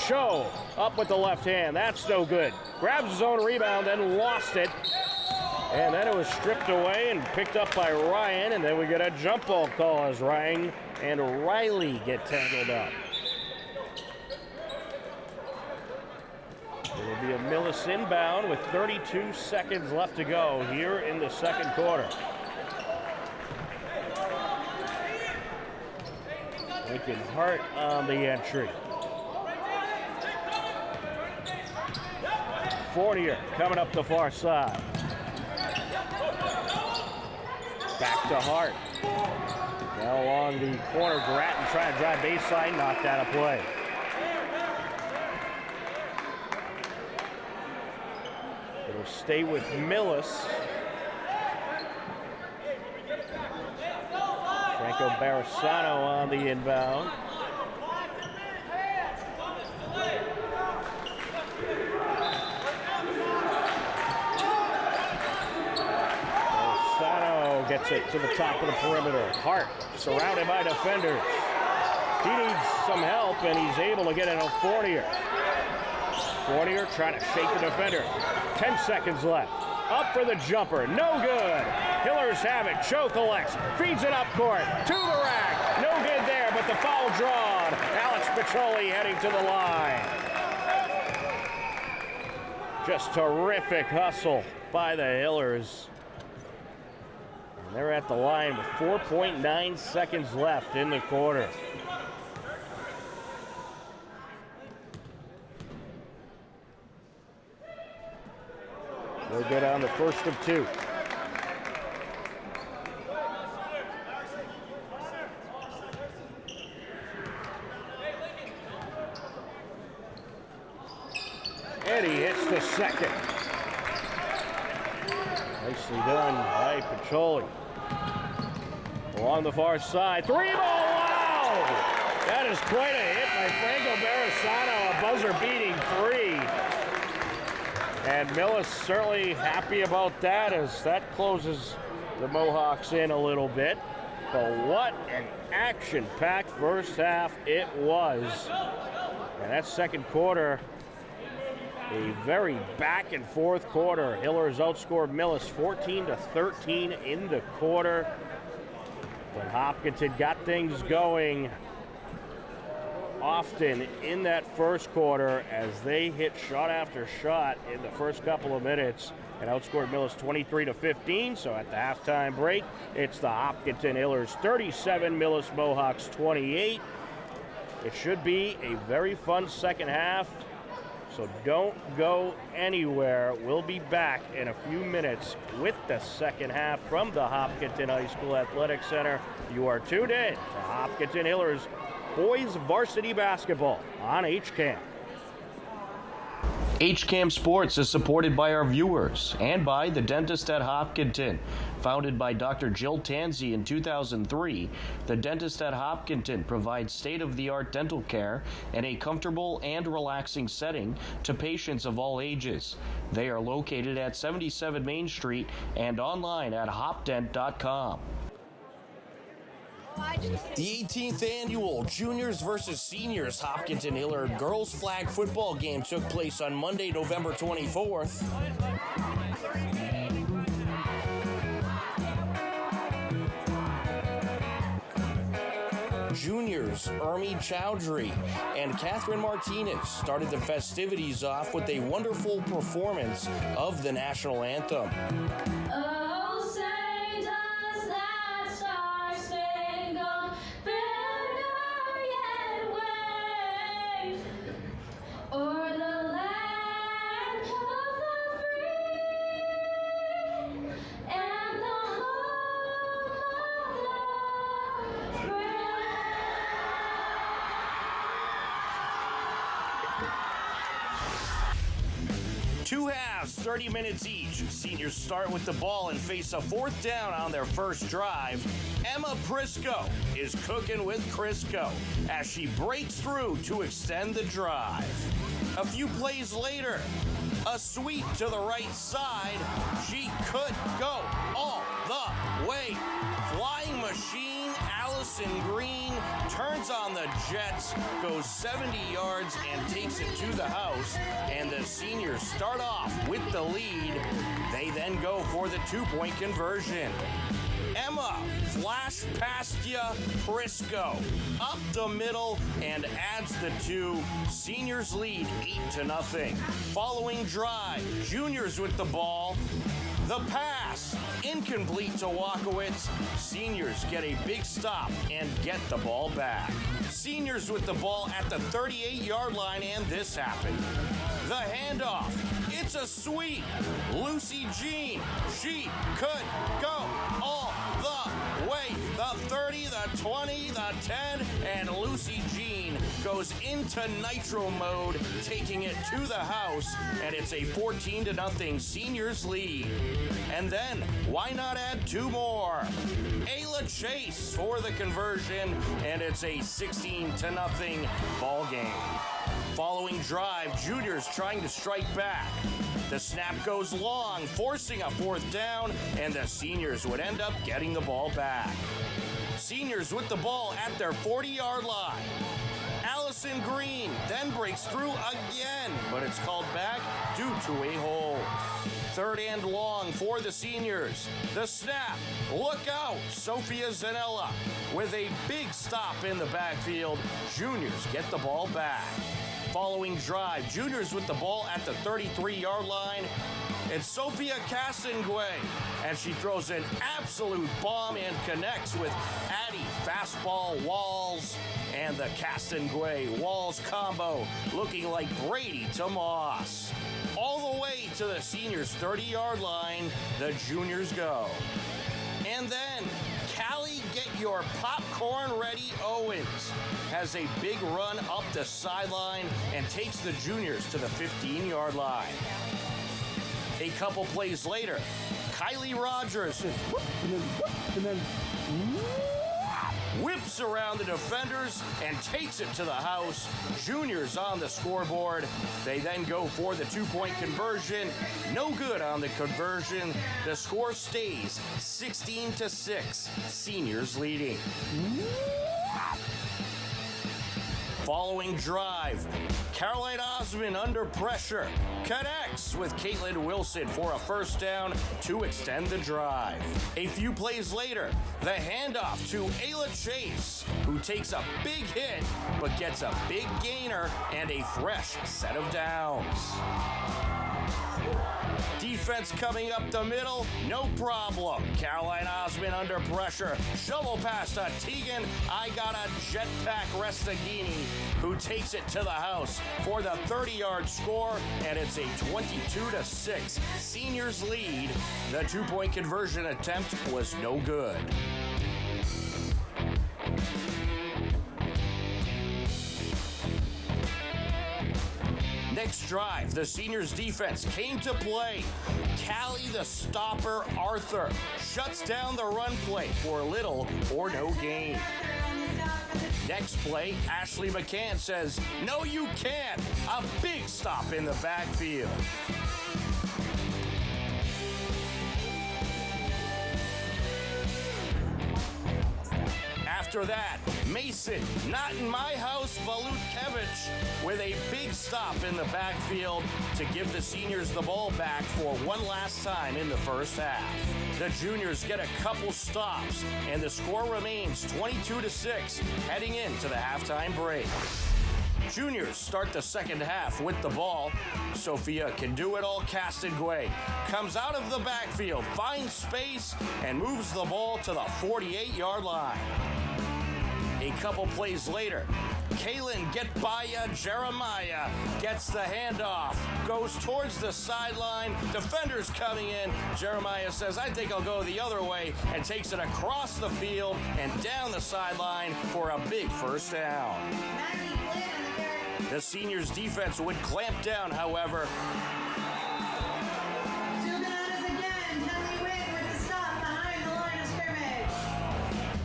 Cho up with the left hand. That's no good. Grabs his own rebound, then lost it. And then it was stripped away and picked up by Ryan, and then we get a jump ball call as Ryan and Riley get tangled up. It'll be a Millis inbound with 32 seconds left to go here in the second quarter. Lincoln Hart on the entry. Fournier coming up the far side. Back to Hart. Now along the corner, Grattan trying to drive baseline, knocked out of play. It'll stay with Millis. Franco Barisano on the inbound. Gets it to the top of the perimeter. Hart surrounded by defenders. He needs some help, and he's able to get it on Fournier. Fournier trying to shake the defender. 10 seconds left. Up for the jumper. No good. Hillers have it. Cho collects. Feeds it up court. To the rack. No good there, but the foul drawn. Alex Petroli heading to the line. Just terrific hustle by the Hillers. They're at the line with 4.9 seconds left in the quarter. They'll get on the first of 2. And he hits the second. Nicely done by Petroli. Along the far side, 3 ball, wow! That is quite a hit by Franco Barisano, a buzzer-beating 3. And Millis certainly happy about that, as that closes the Mohawks in a little bit. But what an action-packed first half it was. And that second quarter, a very back-and-forth quarter. Hillers outscored Millis 14-13 in the quarter. But Hopkinton got things going often in that first quarter as they hit shot after shot in the first couple of minutes and outscored Millis 23-15. So at the halftime break, it's the Hopkinton Hillers 37, Millis Mohawks 28. It should be a very fun second half. So don't go anywhere. We'll be back in a few minutes with the second half from the Hopkinton High School Athletic Center. You are tuned in to Hopkinton Hillers Boys Varsity Basketball on HCAM. HCAM Sports is supported by our viewers and by the Dentist at Hopkinton. Founded by Dr. Jill Tansey in 2003, the Dentist at Hopkinton provides state-of-the-art dental care in a comfortable and relaxing setting to patients of all ages. They are located at 77 Main Street and online at hopdent.com. The 18th annual Juniors versus Seniors Hopkinton Hillard girls flag football game took place on Monday, November 24th. Juniors Ermi Chowdhury and Catherine Martinez started the festivities off with a wonderful performance of the national anthem. Oh, say does that star-spangled banner yet wave o'er the land of the free and the home of the brave? Two halves, 30 minutes each. Seniors start with the ball and face a fourth down on their first drive. Emma Prisco is cooking with Crisco as she breaks through to extend the drive. A few plays later, a sweep to the right side. She could go all the way. Flying machine Allison Green turns on the Jets, goes 70 yards and takes it to the house, and the seniors start off with the lead. They then go for the two-point conversion. Emma flash past ya, Prisco up the middle and adds the two. Seniors lead 8-0. Following drive, Juniors with the ball. The pass, incomplete to Walkowitz. Seniors get a big stop and get the ball back. Seniors with the ball at the 38-yard line, and this happened. The handoff, it's a sweep. Lucy Jean, she could go all the way. The 30, the 20, the 10, and Lucy Jean goes into nitro mode, taking it to the house, and it's a 14-0 Seniors lead. And then, why not add two more? Ayla Chase for the conversion, and it's a 16-0 ball game. Following drive, Juniors trying to strike back. The snap goes long, forcing a fourth down, and the Seniors would end up getting the ball back. Seniors with the ball at their 40-yard line. Allison Green then breaks through again, but it's called back due to a hold. Third and long for the Seniors. The snap, look out, Sophia Zanella with a big stop in the backfield. Juniors get the ball back. Following drive, Juniors with the ball at the 33-yard line. It's Sophia Cassingue, and she throws an absolute bomb and connects with Addie Fastball Walls, and the Cassingue Walls combo looking like Brady to Moss. All the way to the Seniors' 30-yard line, the Juniors go. And then, Callie Get Your Popcorn Ready Owens has a big run up the sideline and takes the Juniors to the 15-yard line. A couple plays later, Kylie Rogers whips around the defenders and takes it to the house. Juniors on the scoreboard. They then go for the two-point conversion. No good on the conversion. The score stays 16-6. Seniors leading. Following drive, Caroline Osmond under pressure connects with Caitlin Wilson for a first down to extend the drive. A few plays later, the handoff to Ayla Chase, who takes a big hit but gets a big gainer and a fresh set of downs. Defense coming up the middle, no problem. Caroline Osmond under pressure. Shovel pass to Tegan. I got a jetpack Restaghini, who takes it to the house for the 30-yard score, and it's a 22-6 Seniors lead. The two-point conversion attempt was no good. Next drive, the Seniors defense came to play. Callie the Stopper Arthur shuts down the run play for little or no gain. Next play, Ashley McCann says, "No, you can't." A big stop in the backfield. After that, Mason, not in my house, Valutkevich, with a big stop in the backfield to give the seniors the ball back for one last time in the first half. The juniors get a couple stops, and the score remains 22-6 heading into the halftime break. Juniors start the second half with the ball. Sophia can do it all. Castonguay comes out of the backfield, finds space, and moves the ball to the 48-yard line. A couple plays later, Kaylin Getbaya Jeremiah gets the handoff, goes towards the sideline, defenders coming in. Jeremiah says, I think I'll go the other way, and takes it across the field and down the sideline for a big first down. The seniors' defense would clamp down, however.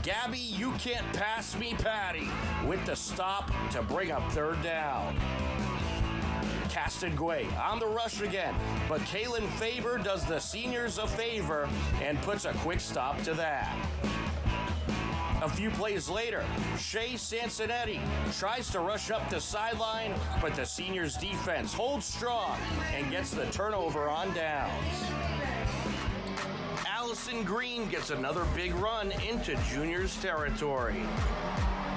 Gabby, you can't pass me, Patty, with the stop to bring up third down. Castonguay on the rush again, but Kaylin Faber does the seniors a favor and puts a quick stop to that. A few plays later, Shea Sansonetti tries to rush up the sideline, but the seniors' defense holds strong and gets the turnover on downs. Allison Green gets another big run into juniors' territory.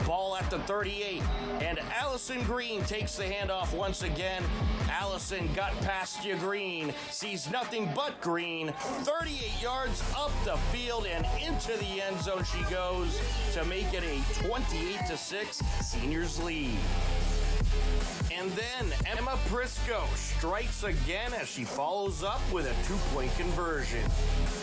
Ball at the 38, and Allison Green takes the handoff once again. Allison got past you, Green, sees nothing but Green. 38 yards up the field and into the end zone she goes to make it a 28-6 seniors lead. And then Emma Prisco strikes again as she follows up with a two-point conversion.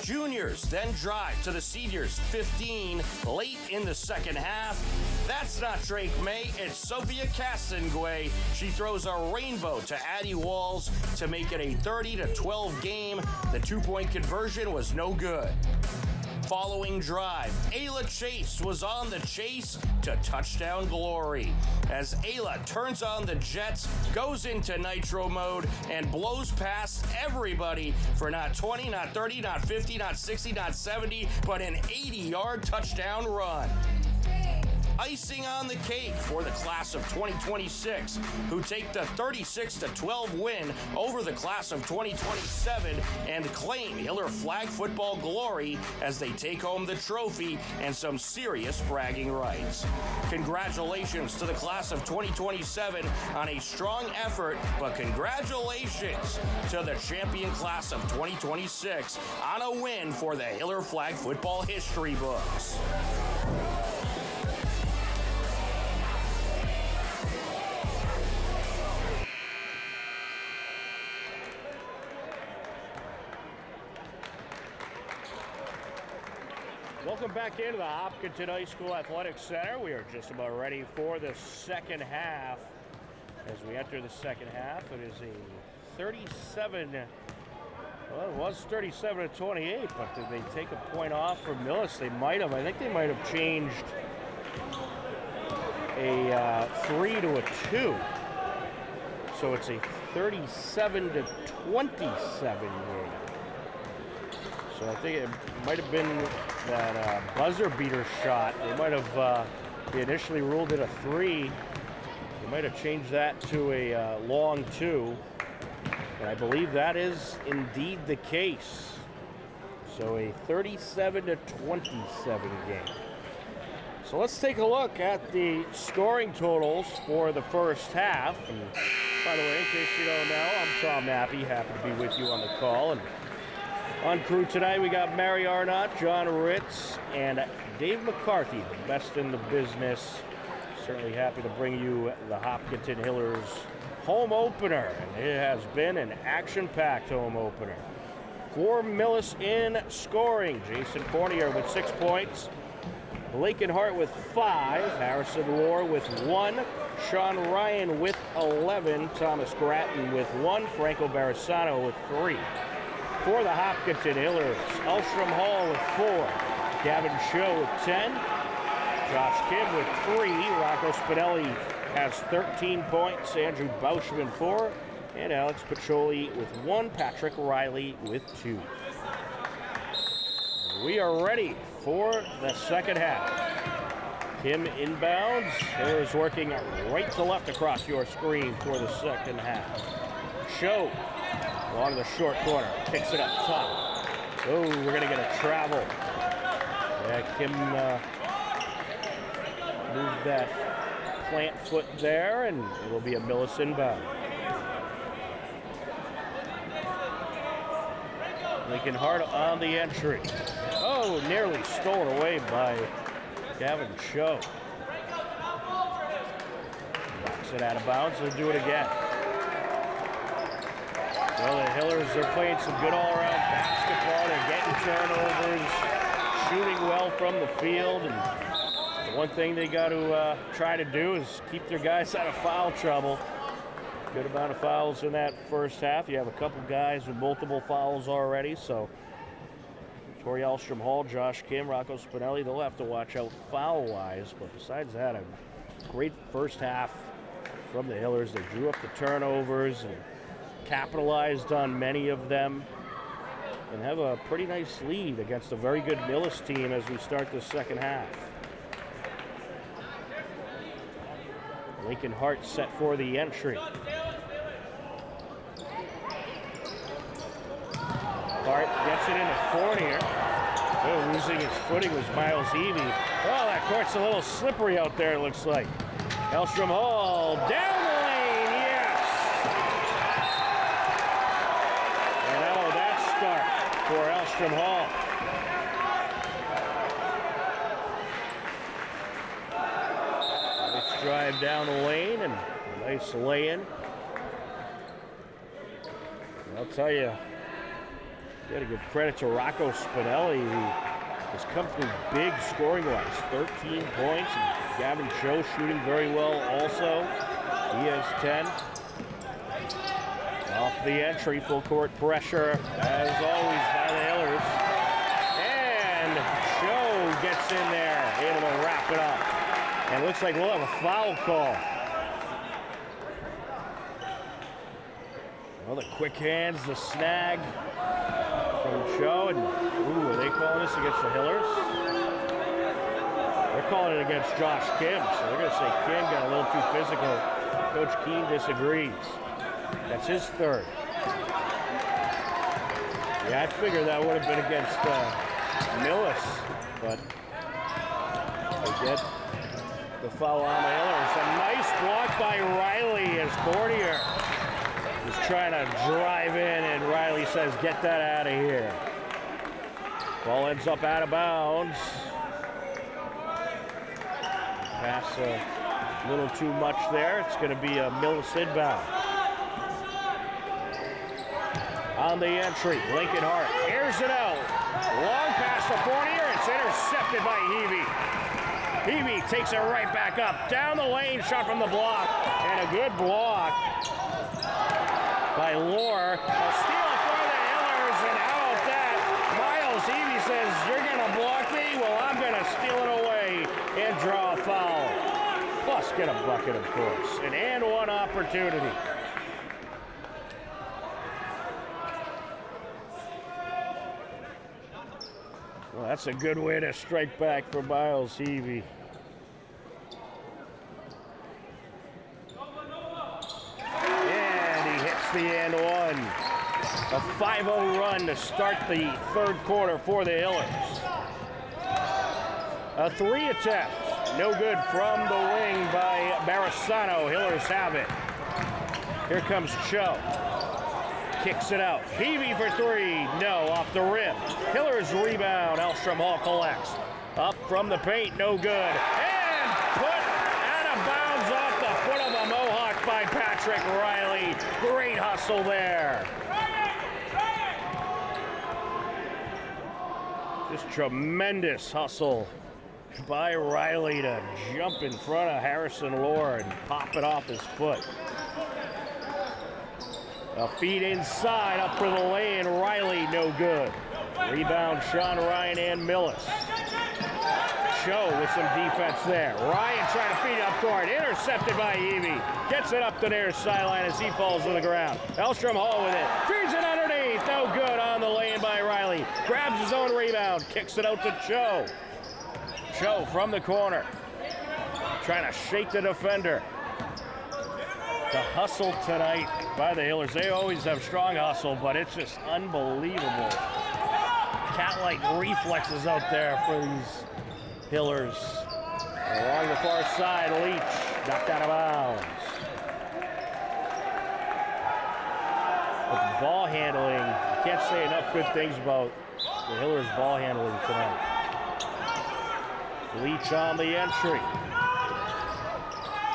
Juniors then drive to the seniors' 15 late in the second half. That's not Drake May, it's Sophia Castonguay. She throws a rainbow to Addie Walls to make it a 30-12 game. The two-point conversion was no good. Following drive, Ayla Chase was on the chase to touchdown glory as Ayla turns on the jets, goes into nitro mode, and blows past everybody for not 20, not 30, not 50, not 60, not 70, but an 80-yard touchdown run. Icing on the cake for the class of 2026, who take the 36-12 win over the class of 2027 and claim Hiller flag football glory as they take home the trophy and some serious bragging rights. Congratulations to the class of 2027 on a strong effort, but congratulations to the champion class of 2026 on a win for the Hiller flag football history books. Welcome back into the Hopkinton High School Athletic Center. We are just about ready for the second half. As we enter the second half, it is a 37, well, it was 37-28, but did they take a point off from Millis? They might have. I think they might have changed a 3 to a 2. So it's a 37-27 game. So I think it might have been that buzzer beater shot. They might have, they initially ruled it a 3. They might have changed that to a long 2. And I believe that is indeed the case. So a 37-27 game. So let's take a look at the scoring totals for the first half. And by the way, in case you don't know, I'm Tom Mappy, happy to be with you on the call. And on crew tonight, we got Mary Arnott, John Ritz, and Dave McCarthy, the best in the business. Certainly happy to bring you the Hopkinton Hillers home opener. And it has been an action-packed home opener. For Millis in scoring, Jason Fournier with 6 points. Lakin Hart with 5. Harrison Lohr with 1. Sean Ryan with 11. Thomas Gratton with 1. Franco Barisano with 3. For the Hopkinton Hillers, Elstrom Hall with 4. Gavin Show with 10. Josh Kim with 3. Rocco Spinelli has 13 points. Andrew Bauschman 4. And Alex Pacholi with 1. Patrick Riley with 2. We are ready for the second half. Kim inbounds. Hillers working right to left across your screen for the second half. Show along the short corner. Kicks it up top. Oh, we're going to get a travel. Yeah, Kim moved that plant foot there, and it'll be a Millis inbound. Lincoln Hart on the entry. Oh, nearly stolen away by Gavin Cho. Knocks it out of bounds. They'll do it again. Well, the Hillers are playing some good all-around basketball. They're getting turnovers, shooting well from the field, and the one thing they got to try to do is keep their guys out of foul trouble. Good amount of fouls in that first half. You have a couple guys with multiple fouls already, so Tori Elstrom Hall, Josh Kim, Rocco Spinelli, they'll have to watch out foul-wise, but besides that, a great first half from the Hillers. They drew up the turnovers and capitalized on many of them and have a pretty nice lead against a very good Millis team as we start the second half. Lincoln Hart set for the entry. Hart gets it into Fournier. Oh, losing his footing was Miles Evie. Oh, that court's a little slippery out there, it looks like. Elstrom Hall down the lane, yes! And oh, that start for Elstrom Hall. Nice drive down the lane and a nice lay-in. I'll tell you, you got to give credit to Rocco Spinelli, who has come through big scoring-wise. 13 points, and Gavin Cho shooting very well also. He has 10. Off the entry, full court pressure, as always, by the Hillers. And Cho gets in there, able to wrap it up. And it looks like we'll have a foul call. Well, the quick hands, the snag from Cho, and ooh, are they calling this against the Hillers? They're calling it against Josh Kim, so they're going to say Kim got a little too physical. Coach Keene disagrees. That's his third. Yeah, I figured that would have been against Millis, but they get the foul on the Hillers. A nice block by Riley as Fournier is trying to drive in, and Riley says, get that out of here. Ball ends up out of bounds. Pass a little too much there. It's going to be a Millis inbound. On the entry, Lincoln Hart airs it out. Long pass to Fournier. It's intercepted by Hevey. Hevey takes it right back up. Down the lane, shot from the block. And a good block by Lohr. A steal for the Hillers, and how about that? Miles Hevey says, you're going to block me? Well, I'm going to steal it away and draw a foul. Plus get a bucket, of course. An and one opportunity. Well, that's a good way to strike back for Miles Hevey. And he hits the and one. A 5-0 run to start the third quarter for the Hillers. A three attempt. No good from the wing by Marisano. Hillers have it. Here comes Cho. Kicks it out. Hevey for three. No, off the rim. Hillers rebound. Elstrom Hall collects. Up from the paint. No good. And put out of bounds off the foot of a Mohawk by Patrick Riley. Great hustle there. Just tremendous hustle by Riley to jump in front of Harrison Lohr and pop it off his foot. A feed inside, up for the lane, Riley, no good. Rebound, Sean Ryan and Millis. Cho with some defense there. Ryan trying to feed up court, intercepted by Evie. Gets it up the near sideline as he falls to the ground. Elstrom Hall with it, feeds it underneath, no good on the lane by Riley. Grabs his own rebound, kicks it out to Cho. Cho from the corner. trying to shake the defender. The hustle tonight by the Hillers. They always have strong hustle, but it's just unbelievable. Cat-like reflexes out there for these Hillers. Along the far side, Leach knocked out of bounds. With the ball handling, I can't say enough good things about the Hillers' ball handling tonight. Leach on the entry.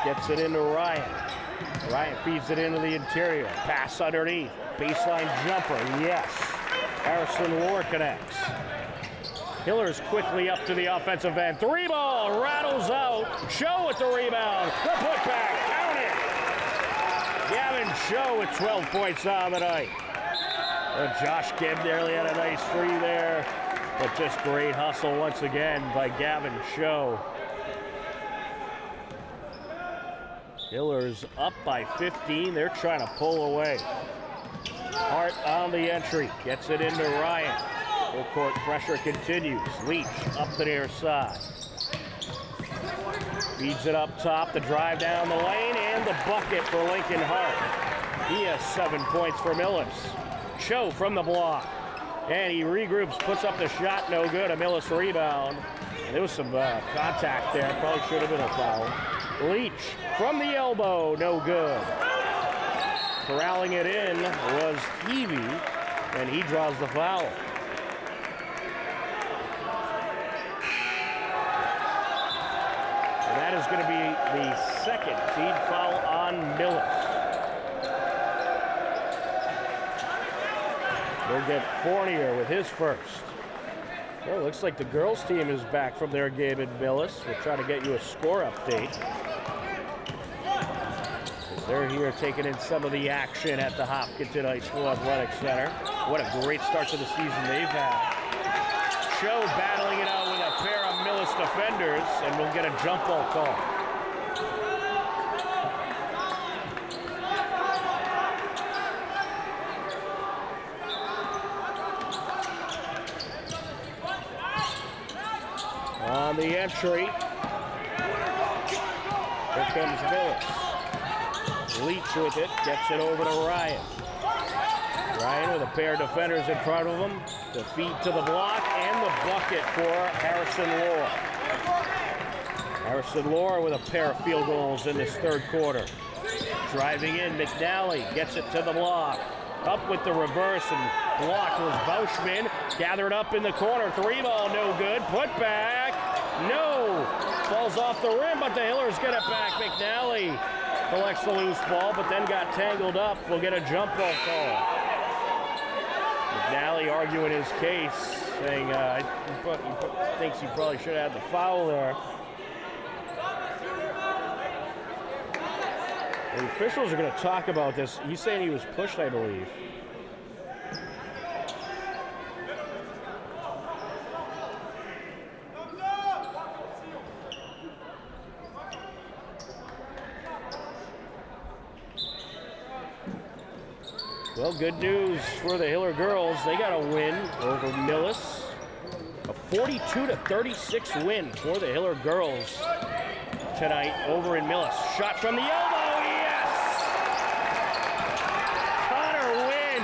Gets it into Ryan. Ryan feeds it into the interior. Pass underneath. Baseline jumper, yes. Harrison Lohr connects. Hillers quickly up to the offensive end. Three ball, rattles out. Show with the rebound. The putback, count it. Gavin Show with 12 points on the night. Well, Josh Gibb nearly had a nice three there, but just great hustle once again by Gavin Show. Hillers up by 15. They're trying to pull away. Hart on the entry. Gets it into Ryan. Full court pressure continues. Leach up the near side. Feeds it up top. The drive down the lane and the bucket for Lincoln Hart. He has 7 points for Millis. Show from the block. And he regroups, puts up the shot. No good. A Millis rebound. And there was some contact there. Probably should have been a foul. Leach from the elbow, no good. Corralling it in was Heavey, and he draws the foul. And that is going to be the second team foul on Millis. We'll get Fournier with his first. Well, it looks like the girls' team is back from their game in Millis. We'll try to get you a score update. They're here taking in some of the action at the Hopkinton High School Athletic Center. What a great start to the season they've had. Show battling it out with a pair of Millis defenders, and we'll get a jump ball call. On the entry, here comes Millis. Leach with it, gets it over to Ryan. Ryan with a pair of defenders in front of him. The feed to the block and the bucket for Harrison Lohr. Harrison Lohr with a pair of field goals in this third quarter. Driving in, McNally gets it to the block. Up with the reverse and blocked was Bauschman. Gathered up in the corner. Three ball, no good. Put back, no. Falls off the rim, but the Hillers get it back. McNally collects the loose ball, but then got tangled up. We'll get a jump ball call. McNally arguing his case, saying he thinks he probably should have had the foul there. The officials are going to talk about this. He's saying he was pushed, I believe. Well, good news for the Hiller girls. They got a win over Millis. A 42-36 win for the Hiller girls tonight over in Millis. Shot from the elbow, yes! Connor Wynn.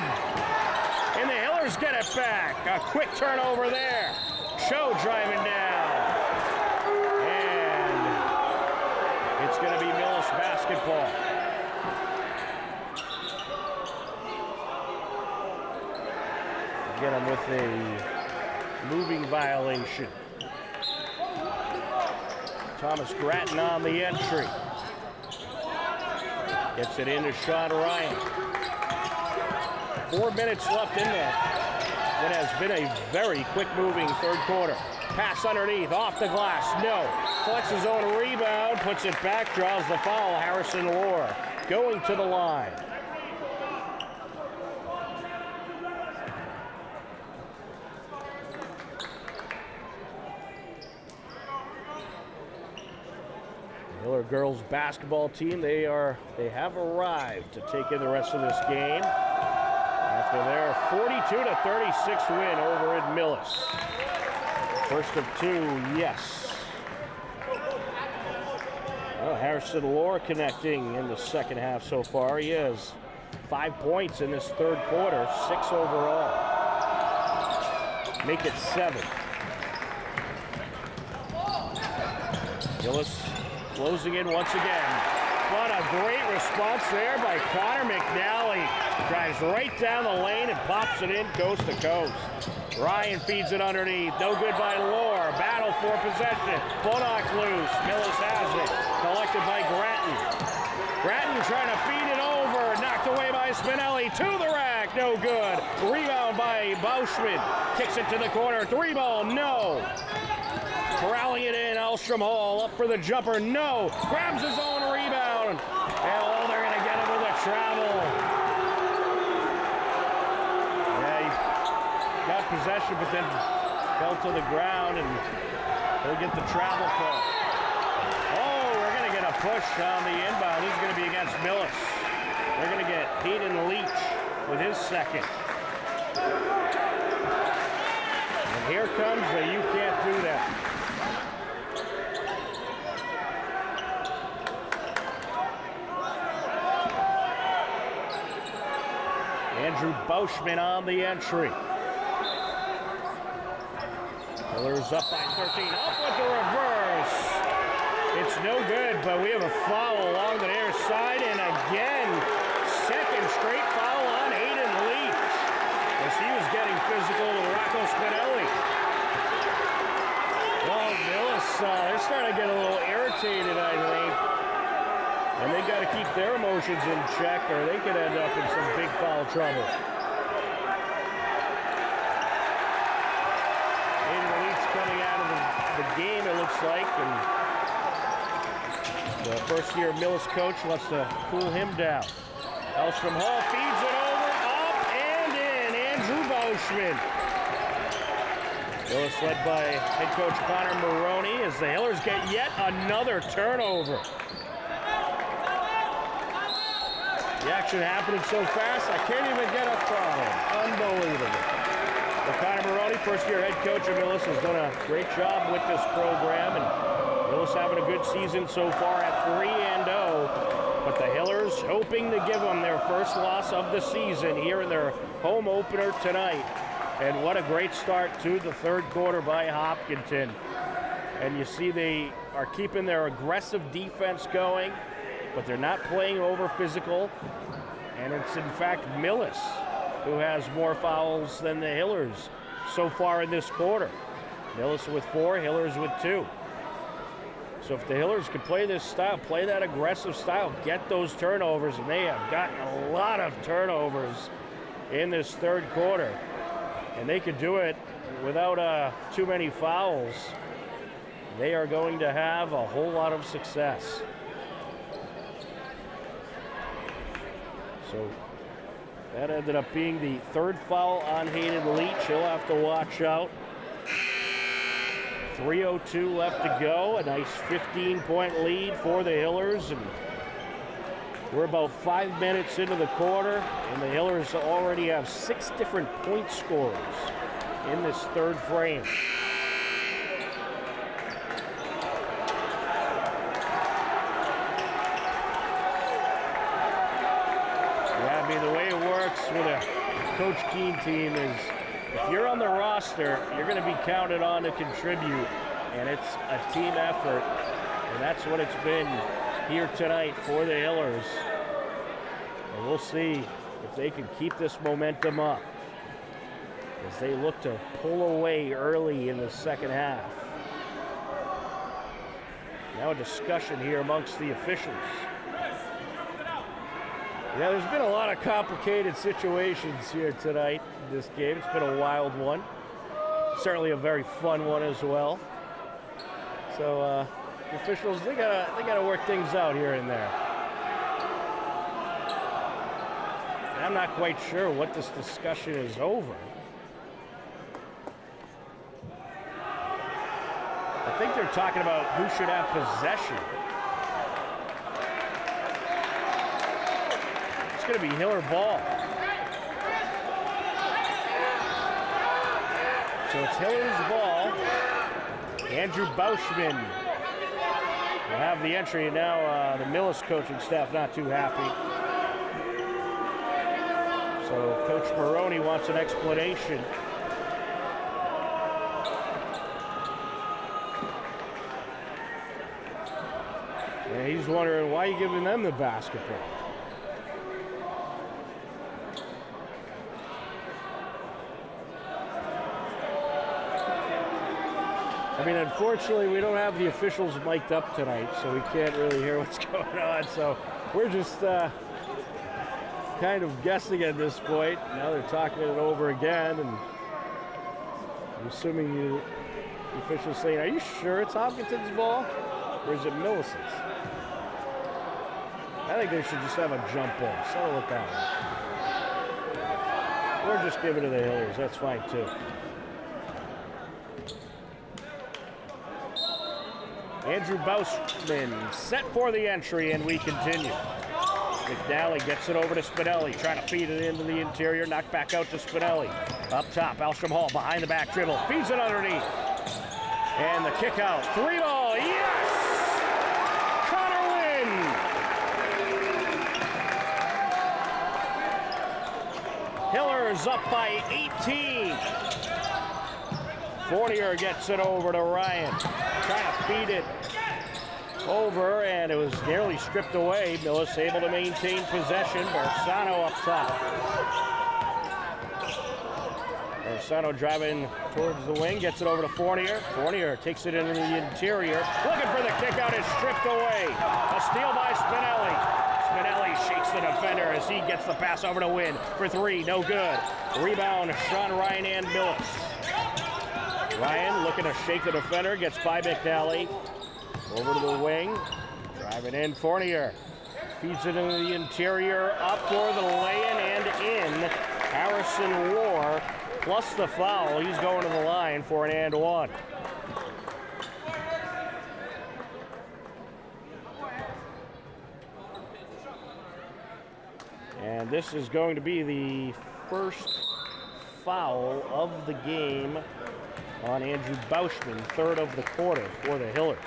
And the Hillers get it back. A quick turnover there. Show driving down. And it's going to be Millis basketball. Get him with a moving violation. Thomas Grattan on the entry. Gets it into Sean Ryan. 4 minutes left in what has been a very quick-moving third quarter. Pass underneath, off the glass, no. Collects his own rebound, puts it back, draws the foul. Harrison Lohr going to the line. Miller girls basketball team, they have arrived to take in the rest of this game after their 42-36 win over at Millis. First of two, yes. Well, Harrison Lohr connecting in the second half so far. He has 5 points in this third quarter, 6 overall. Make it 7. Millis closing in once again. What a great response there by Connor McNally. Drives right down the lane and pops it in coast to coast. Ryan feeds it underneath. No good by Lohr. Battle for possession. Bonock loose. Millis has it. Collected by Grattan. Grattan trying to feed it over. Knocked away by Spinelli. To the rack. No good. Rebound by Bauschman. Kicks it to the corner. 3-ball. No. Corralling it in. Elstrom Hall up for the jumper. No. Grabs his own rebound. And oh, they're going to get him with a travel. Yeah, he got possession, but then fell to the ground, and he'll get the travel call. Oh, we're going to get a push on the inbound. This is going to be against Millis. They're going to get Hayden Leach with his second. And here comes the you can't do that. Andrew Bauschman on the entry. Hillers up by 13. Up with the reverse. It's no good, but we have a foul along the near side. And again, second straight foul on Hayden Leach, as he was getting physical with Rocco Spinelli. Well, Millis, they're starting to get a little irritated, I think. And they got to keep their emotions in check, or they could end up in some big foul trouble. Hayden Leach coming out of the game, it looks like, and the first-year Millis coach wants to cool him down. Elstrom Hall feeds it over, up and in. Andrew Bauschman. Millis led by head coach Connor Maroney as the Hillers get yet another turnover. The action happening so fast, I can't even get a foul. Unbelievable. But Connor Maroney, first-year head coach of Millis, has done a great job with this program, and Millis having a good season so far at 3-0. But the Hillers hoping to give them their first loss of the season here in their home opener tonight. And what a great start to the third quarter by Hopkinton. And you see they are keeping their aggressive defense going, but they're not playing over physical. And it's in fact Millis who has more fouls than the Hillers so far in this quarter. Millis with 4, Hillers with 2. So if the Hillers can play this style, play that aggressive style, get those turnovers, and they have gotten a lot of turnovers in this third quarter, and they could do it without too many fouls, they are going to have a whole lot of success. So that ended up being the third foul on Hayden Leach. He'll have to watch out. 3:02 left to go. A nice 15-point lead for the Hillers. And we're about 5 minutes into the quarter, and the Hillers already have 6 different point scorers in this third frame. The way it works with a Coach Keene team is if you're on the roster, you're going to be counted on to contribute, and it's a team effort, and that's what it's been here tonight for the Hillers. And we'll see if they can keep this momentum up as they look to pull away early in the second half. Now a discussion here amongst the officials. Yeah, there's been a lot of complicated situations here tonight in this game. It's been a wild one. Certainly a very fun one as well. So the officials, they gotta work things out here and there. And I'm not quite sure what this discussion is over. I think they're talking about who should have possession. Going to be Hiller ball. So it's Hiller's ball. Andrew Bauschman We'll have the entry, and now the Millis coaching staff not too happy. So Coach Maroney wants an explanation. And he's wondering, why are you giving them the basketball? I mean, unfortunately, we don't have the officials mic'd up tonight, so we can't really hear what's going on. So we're just kind of guessing at this point. Now they're talking it over again, and I'm assuming the official's saying, are you sure it's Hopkinton's ball, or is it Millis's? I think they should just have a jump ball. Settle it down. Or just give it to the Hillers. That's fine, too. Andrew Bousman set for the entry, and we continue. McNally gets it over to Spinelli, trying to feed it into the interior, knocked back out to Spinelli. Up top, Alstrom Hall behind the back dribble, feeds it underneath. And the kick out, 3-ball, yes! Connor Wynn! Hillers up by 18. Fournier gets it over to Ryan, trying to feed it over, and it was nearly stripped away. Millis able to maintain possession. Bersano up top. Bersano driving towards the wing, gets it over to Fournier. Fournier takes it into the interior, looking for the kick out, is stripped away. A steal by Spinelli. Spinelli shakes the defender as he gets the pass over to Wynn for three, no good. Rebound, Sean Ryan and Millis. Ryan looking to shake the defender, gets by McNally. Over to the wing, driving in Fournier. Feeds it into the interior, up for the lay-in and in. Harrison War, plus the foul. He's going to the line for an and one. And this is going to be the first foul of the game on Andrew Bousman, third of the quarter for the Hillers.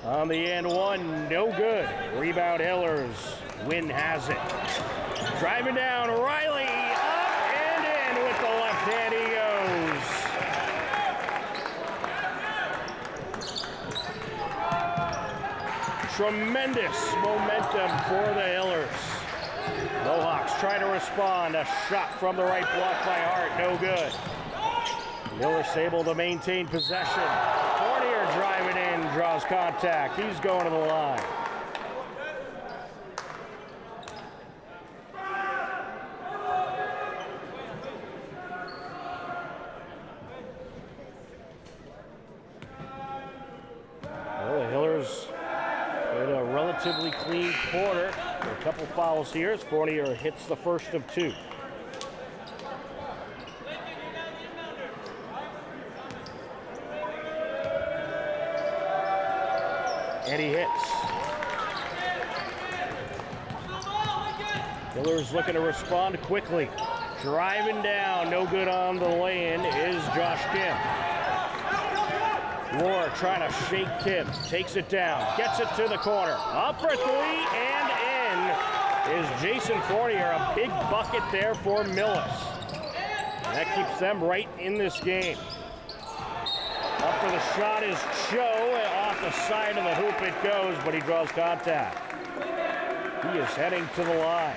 On the and one, no good. Rebound Hillers. Wynn has it. Driving down, Riley up and in with the left hand he goes. Tremendous momentum for the Hillers. Mohawks try to respond. A shot from the right block by Hart, no good. Millis able to maintain possession. Fournier driving in, draws contact. He's going to the line. Well, the Hillers had a relatively clean quarter. A couple fouls here as Fournier hits the first of two. And he hits. Hillers looking to respond quickly. Driving down, no good on the lay-in is Josh Kim. Roar trying to shake Kim, takes it down, gets it to the corner. Up for three and in is Jason Fournier. A big bucket there for Millis. And that keeps them right in this game. Up for the shot is Cho. Off the side of the hoop it goes, but he draws contact. He is heading to the line.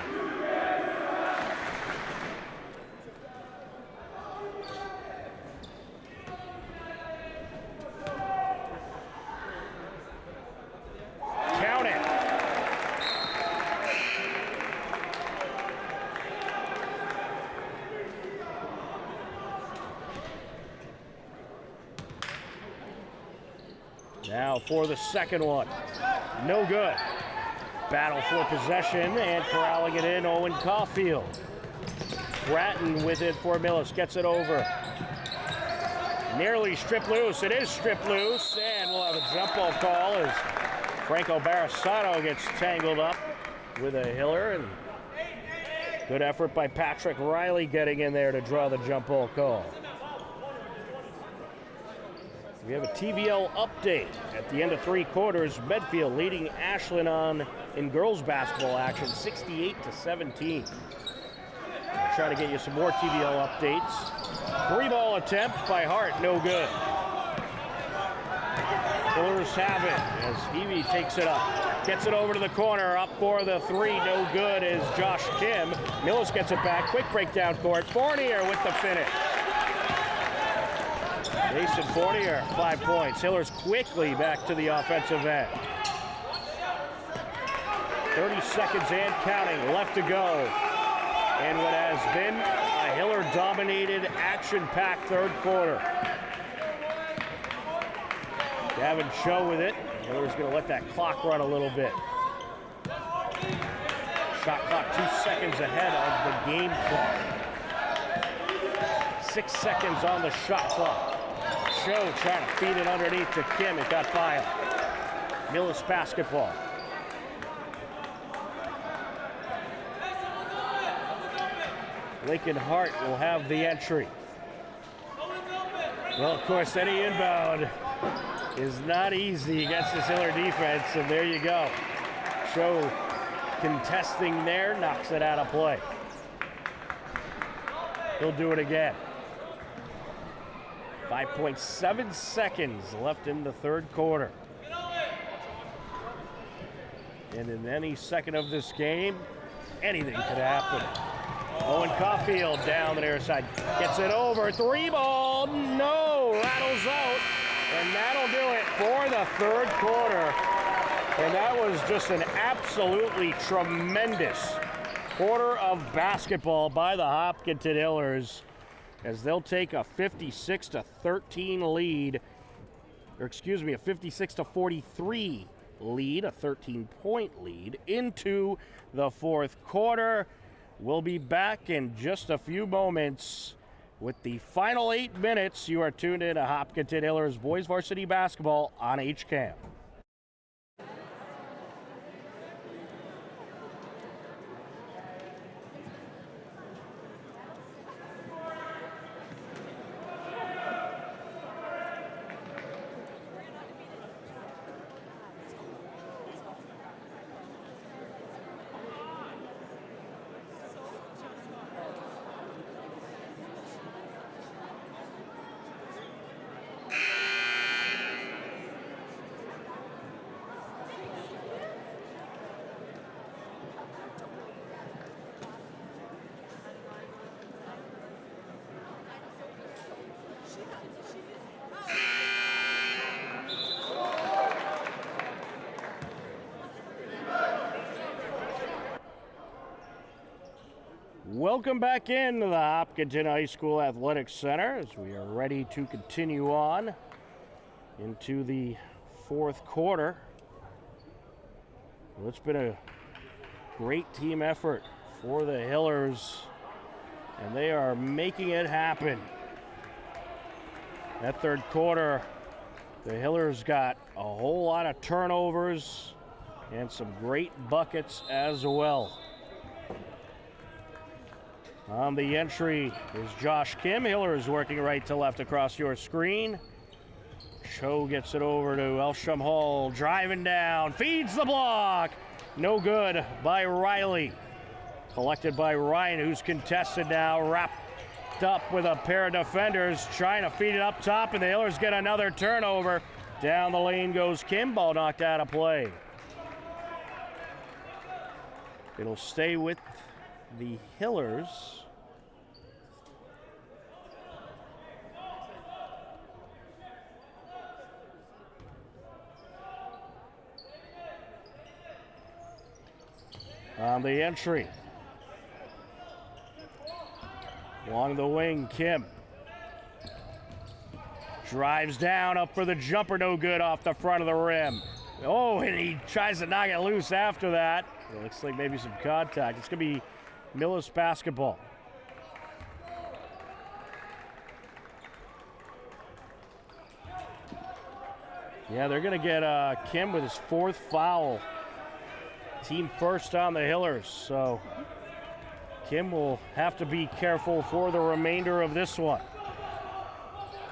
Count it. Now for the second one. No good. Battle for possession and corralling it in, Owen Caulfield. Bratton with it for Millis, gets it over. Nearly stripped loose. It is stripped loose, and we'll have a jump ball call as Franco Barasano gets tangled up with a Hiller, and good effort by Patrick Riley getting in there to draw the jump ball call. We have a TVL update. At the end of 3 quarters, Medfield leading Ashland on in girls basketball action, 68-17. I'll try to get you some more TVL updates. 3-ball attempt by Hart, no good. Hillers have it as Evie takes it up. Gets it over to the corner, up for the 3, no good is Josh Kim. Millis gets it back, quick breakdown court. Fournier with the finish. Mason Fournier, 5 points. Hillers quickly back to the offensive end. 30 seconds and counting left to go. And what has been a Hiller-dominated, action-packed third quarter. Gavin Cho with it. Hiller's going to let that clock run a little bit. Shot clock 2 seconds ahead of the game clock. 6 seconds on the shot clock. Cho trying to feed it underneath to Kim. It got by him. Millis basketball. Lincoln Hart will have the entry. Well, of course, any inbound is not easy against this Hiller defense, and there you go. Cho contesting there, knocks it out of play. He'll do it again. 5.7 seconds left in the third quarter. And in any second of this game, anything could happen. Owen Caulfield down the near side. Gets it over. 3-ball. No. Rattles out. And that'll do it for the third quarter. And that was just an absolutely tremendous quarter of basketball by the Hopkinton Hillers, as they'll take a 56-13 lead, or excuse me, a 56-43 lead, a 13-point lead into the fourth quarter. We'll be back in just a few moments with the final 8 minutes. You are tuned in to Hopkinton Hillers Boys Varsity Basketball on HCAM. Welcome back into the Hopkinton High School Athletics Center as we are ready to continue on into the fourth quarter. Well, it's been a great team effort for the Hillers, and they are making it happen. That third quarter, the Hillers got a whole lot of turnovers and some great buckets as well. On the entry is Josh Kim. Hillers working right to left across your screen. Cho gets it over to Elsham Hall, driving down, feeds the block. No good by Riley. Collected by Ryan, who's contested now, wrapped up with a pair of defenders, trying to feed it up top, and the Hillers get another turnover. Down the lane goes Kim, ball knocked out of play. It'll stay with the Hillers. On the entry. Along the wing, Kim. Drives down, up for the jumper, no good off the front of the rim. Oh, and he tries to knock it loose after that. It looks like maybe some contact. It's going to be Millis basketball. Yeah, they're going to get Kim with his 4th foul. Team first on the Hillers, so Kim will have to be careful for the remainder of this one.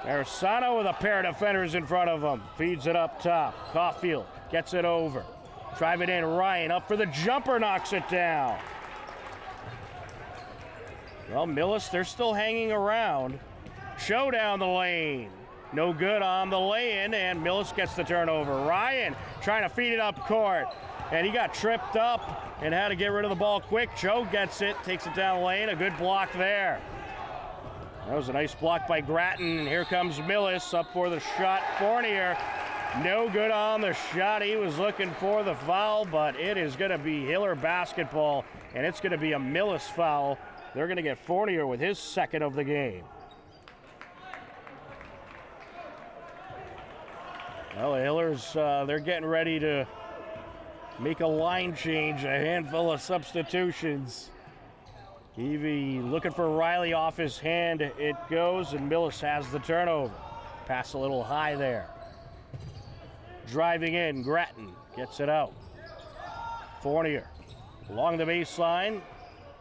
Arisano with a pair of defenders in front of him. Feeds it up top. Caulfield gets it over. Drive it in. Ryan up for the jumper, knocks it down. Well, Millis, they're still hanging around. Show down the lane. No good on the lay-in, and Millis gets the turnover. Ryan trying to feed it up court, and he got tripped up and had to get rid of the ball quick. Joe gets it, takes it down the lane. A good block there. That was a nice block by Grattan, and here comes Millis up for the shot. Fournier, no good on the shot. He was looking for the foul, but it is going to be Hiller basketball, and it's going to be a Millis foul. They're going to get Fournier with his 2nd of the game. Well, the Hillers, they're getting ready to make a line change, a handful of substitutions. Evie looking for Riley off his hand. It goes, and Millis has the turnover. Pass a little high there. Driving in, Grattan gets it out. Fournier along the baseline,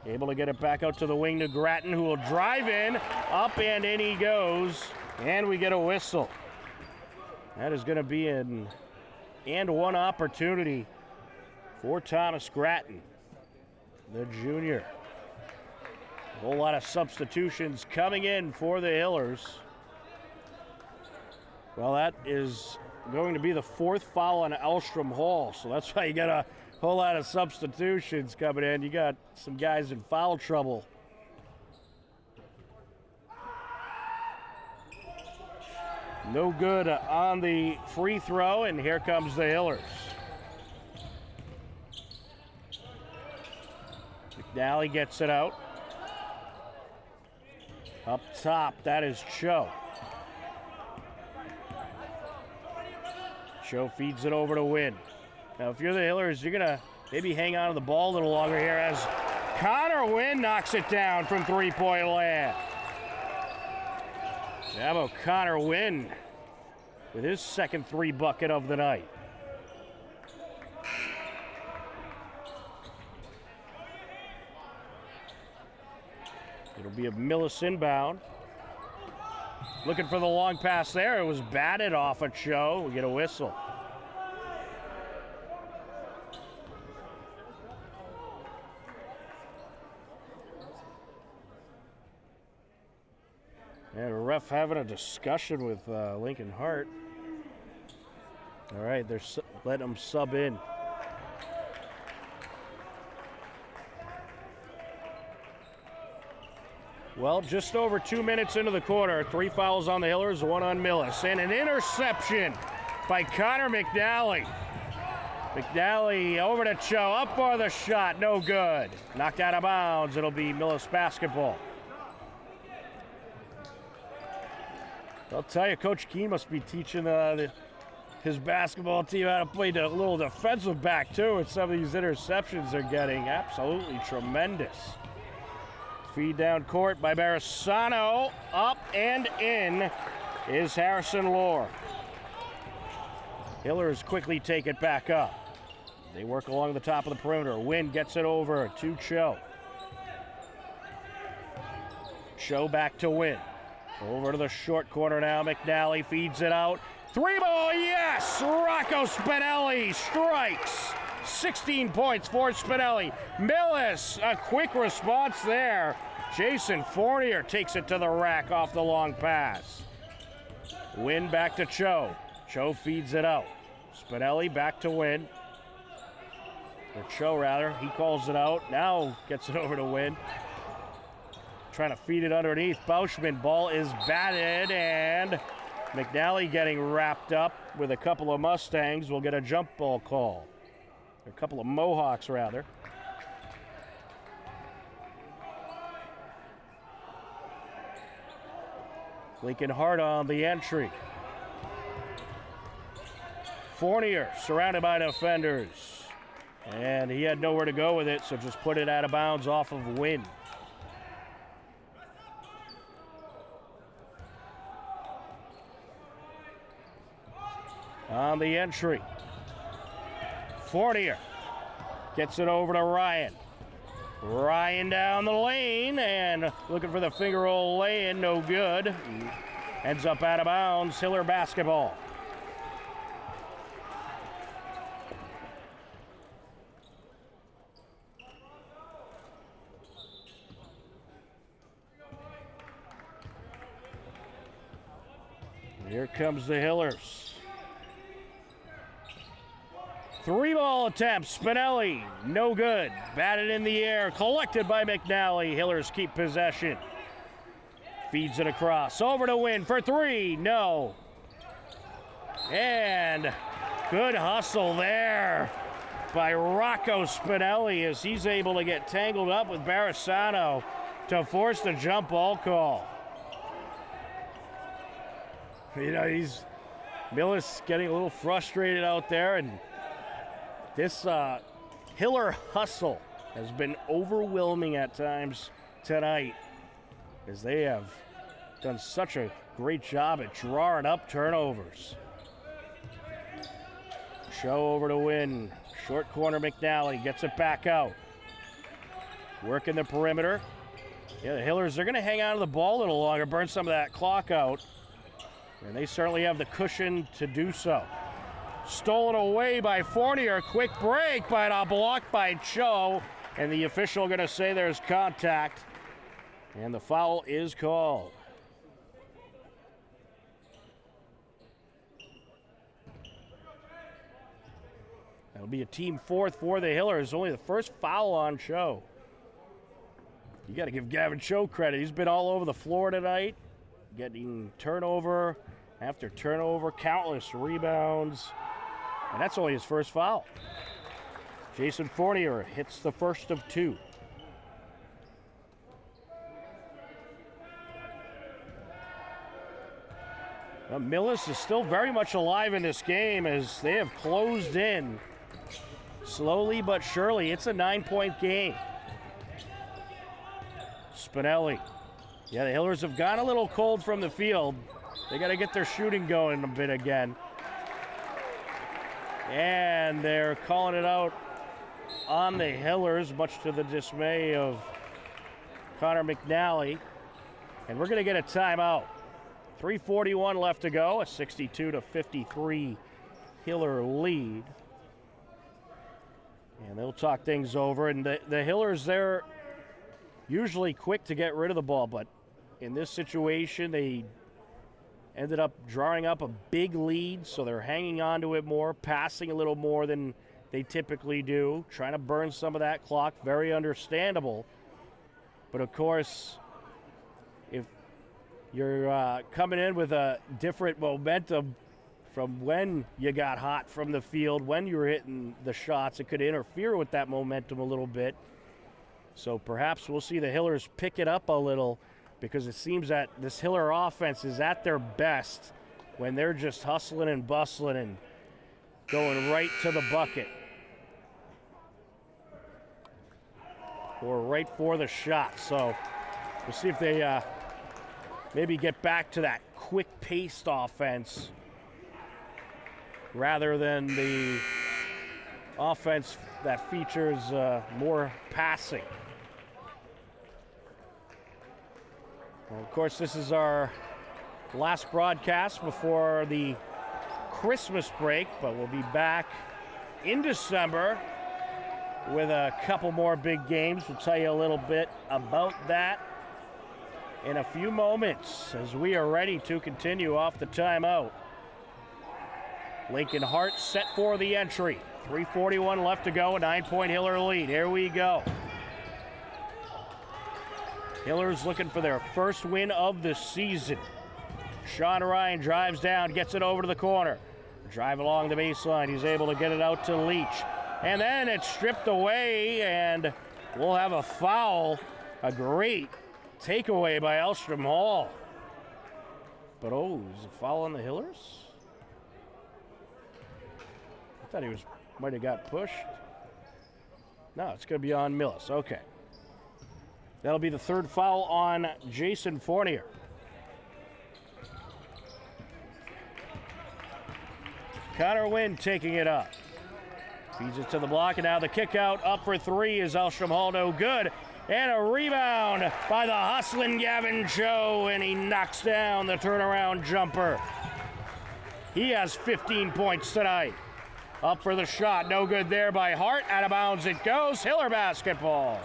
able to get it back out to the wing to Grattan, who will drive in. Up and in he goes, and we get a whistle. That is going to be an and-one opportunity for Thomas Grattan, the junior. A whole lot of substitutions coming in for the Hillers. Well, that is going to be the 4th foul on Elstrom Hall, so that's why you got a whole lot of substitutions coming in. You got some guys in foul trouble. No good on the free throw, and here comes the Hillers. McNally gets it out. Up top, that is Cho. Cho feeds it over to Wynn. Now, if you're the Hillers, you're going to maybe hang on to the ball a little longer here as Connor Wynn knocks it down from three-point land. How about Connor Wynn with his 2nd 3 bucket of the night. It'll be a Millis inbound. Looking for the long pass there. It was batted off a Cho. We get a whistle. And a ref having a discussion with Lincoln Hart. All right, they're letting him sub in. Well, just over 2 minutes into the quarter, 3 fouls on the Hillers, 1 on Millis, and an interception by Connor McNally. McNally over to Cho, up for the shot, no good. Knocked out of bounds, it'll be Millis basketball. I'll tell you, Coach Keene must be teaching his basketball team how to play a little defensive back, too, with some of these interceptions they're getting. Absolutely tremendous. Feed down court by Barisano. Up and in is Harrison Lohr. Hillers quickly take it back up. They work along the top of the perimeter. Wynn gets it over to Cho. Cho back to Wynn. Over to the short corner now. McNally feeds it out. 3-ball, yes! Rocco Spinelli strikes. 16 points for Spinelli. Millis, a quick response there. Jason Fournier takes it to the rack off the long pass. Wynn back to Cho. Cho feeds it out. Spinelli back to Wynn. Or Cho, rather. He calls it out. Now gets it over to Wynn. Trying to feed it underneath. Bauschman, ball is batted, and McNally getting wrapped up with a couple of Mustangs. Will get a jump ball call. A couple of Mohawks, rather. Lincoln Hart on the entry. Fournier surrounded by defenders. And he had nowhere to go with it, so just put it out of bounds off of Wynn. on the entry. Fournier gets it over to Ryan. Ryan down the lane and looking for the finger roll lay-in, no good. Ends up out of bounds, Hiller basketball. Here comes the Hillers. 3-ball attempt, Spinelli, no good. Batted in the air, collected by McNally. Hillers keep possession. Feeds it across, over to Wynn for 3, no. And good hustle there by Rocco Spinelli as he's able to get tangled up with Barisano to force the jump ball call. You know, Millis getting a little frustrated out there, and this Hiller hustle has been overwhelming at times tonight as they have done such a great job at drawing up turnovers. Show over to Wynn. Short corner McNally gets it back out. Working the perimeter. Yeah, the Hillers are going to hang on to the ball a little longer, burn some of that clock out. And they certainly have the cushion to do so. Stolen away by Fournier. Quick break, but a block by Cho. And the official going to say there's contact. And the foul is called. That'll be a team fourth for the Hillers. Only the first foul on Cho. You got to give Gavin Cho credit. He's been all over the floor tonight, getting turnover after turnover, countless rebounds, and that's only his first foul. Jason Fournier hits the first of 2. Millis is still very much alive in this game as they have closed in slowly but surely. It's a 9-point game. Spinelli. Yeah, the Hillers have gone a little cold from the field. They got to get their shooting going a bit again. And they're calling it out on the Hillers, much to the dismay of Connor McNally. And we're going to get a timeout. 3:41 left to go, a 62-53 Hiller lead. And they'll talk things over. And the Hillers, they're usually quick to get rid of the ball, but in this situation, they ended up drawing up a big lead, so they're hanging on to it more, passing a little more than they typically do, trying to burn some of that clock. Very understandable. But of course, if you're coming in with a different momentum from when you got hot from the field, when you were hitting the shots, it could interfere with that momentum a little bit. So perhaps we'll see the Hillers pick it up a little, because it seems that this Hiller offense is at their best when they're just hustling and bustling and going right to the bucket. Or right for the shot. So we'll see if they maybe get back to that quick-paced offense rather than the offense that features more passing. Well, of course, this is our last broadcast before the Christmas break, but we'll be back in December with a couple more big games. We'll tell you a little bit about that in a few moments as we are ready to continue off the timeout. Lincoln Hart set for the entry. 3:41 left to go, a 9-point Hiller lead. Here we go. Hillers looking for their first win of the season. Sean Ryan drives down, gets it over to the corner. Drive along the baseline. He's able to get it out to Leach. And then it's stripped away, and we'll have a foul. A great takeaway by Elstrom Hall. But is a foul on the Hillers? I thought he might have got pushed. No, it's going to be on Millis. Okay. That'll be the third foul on Jason Fournier. Connor Wynn taking it up. Feeds it to the block, and now the kick out up for three is Elstrom Hall, no good. And a rebound by the hustling Gavin Cho, and he knocks down the turnaround jumper. He has 15 points tonight. Up for the shot, no good there by Hart. Out of bounds it goes, Hiller basketball.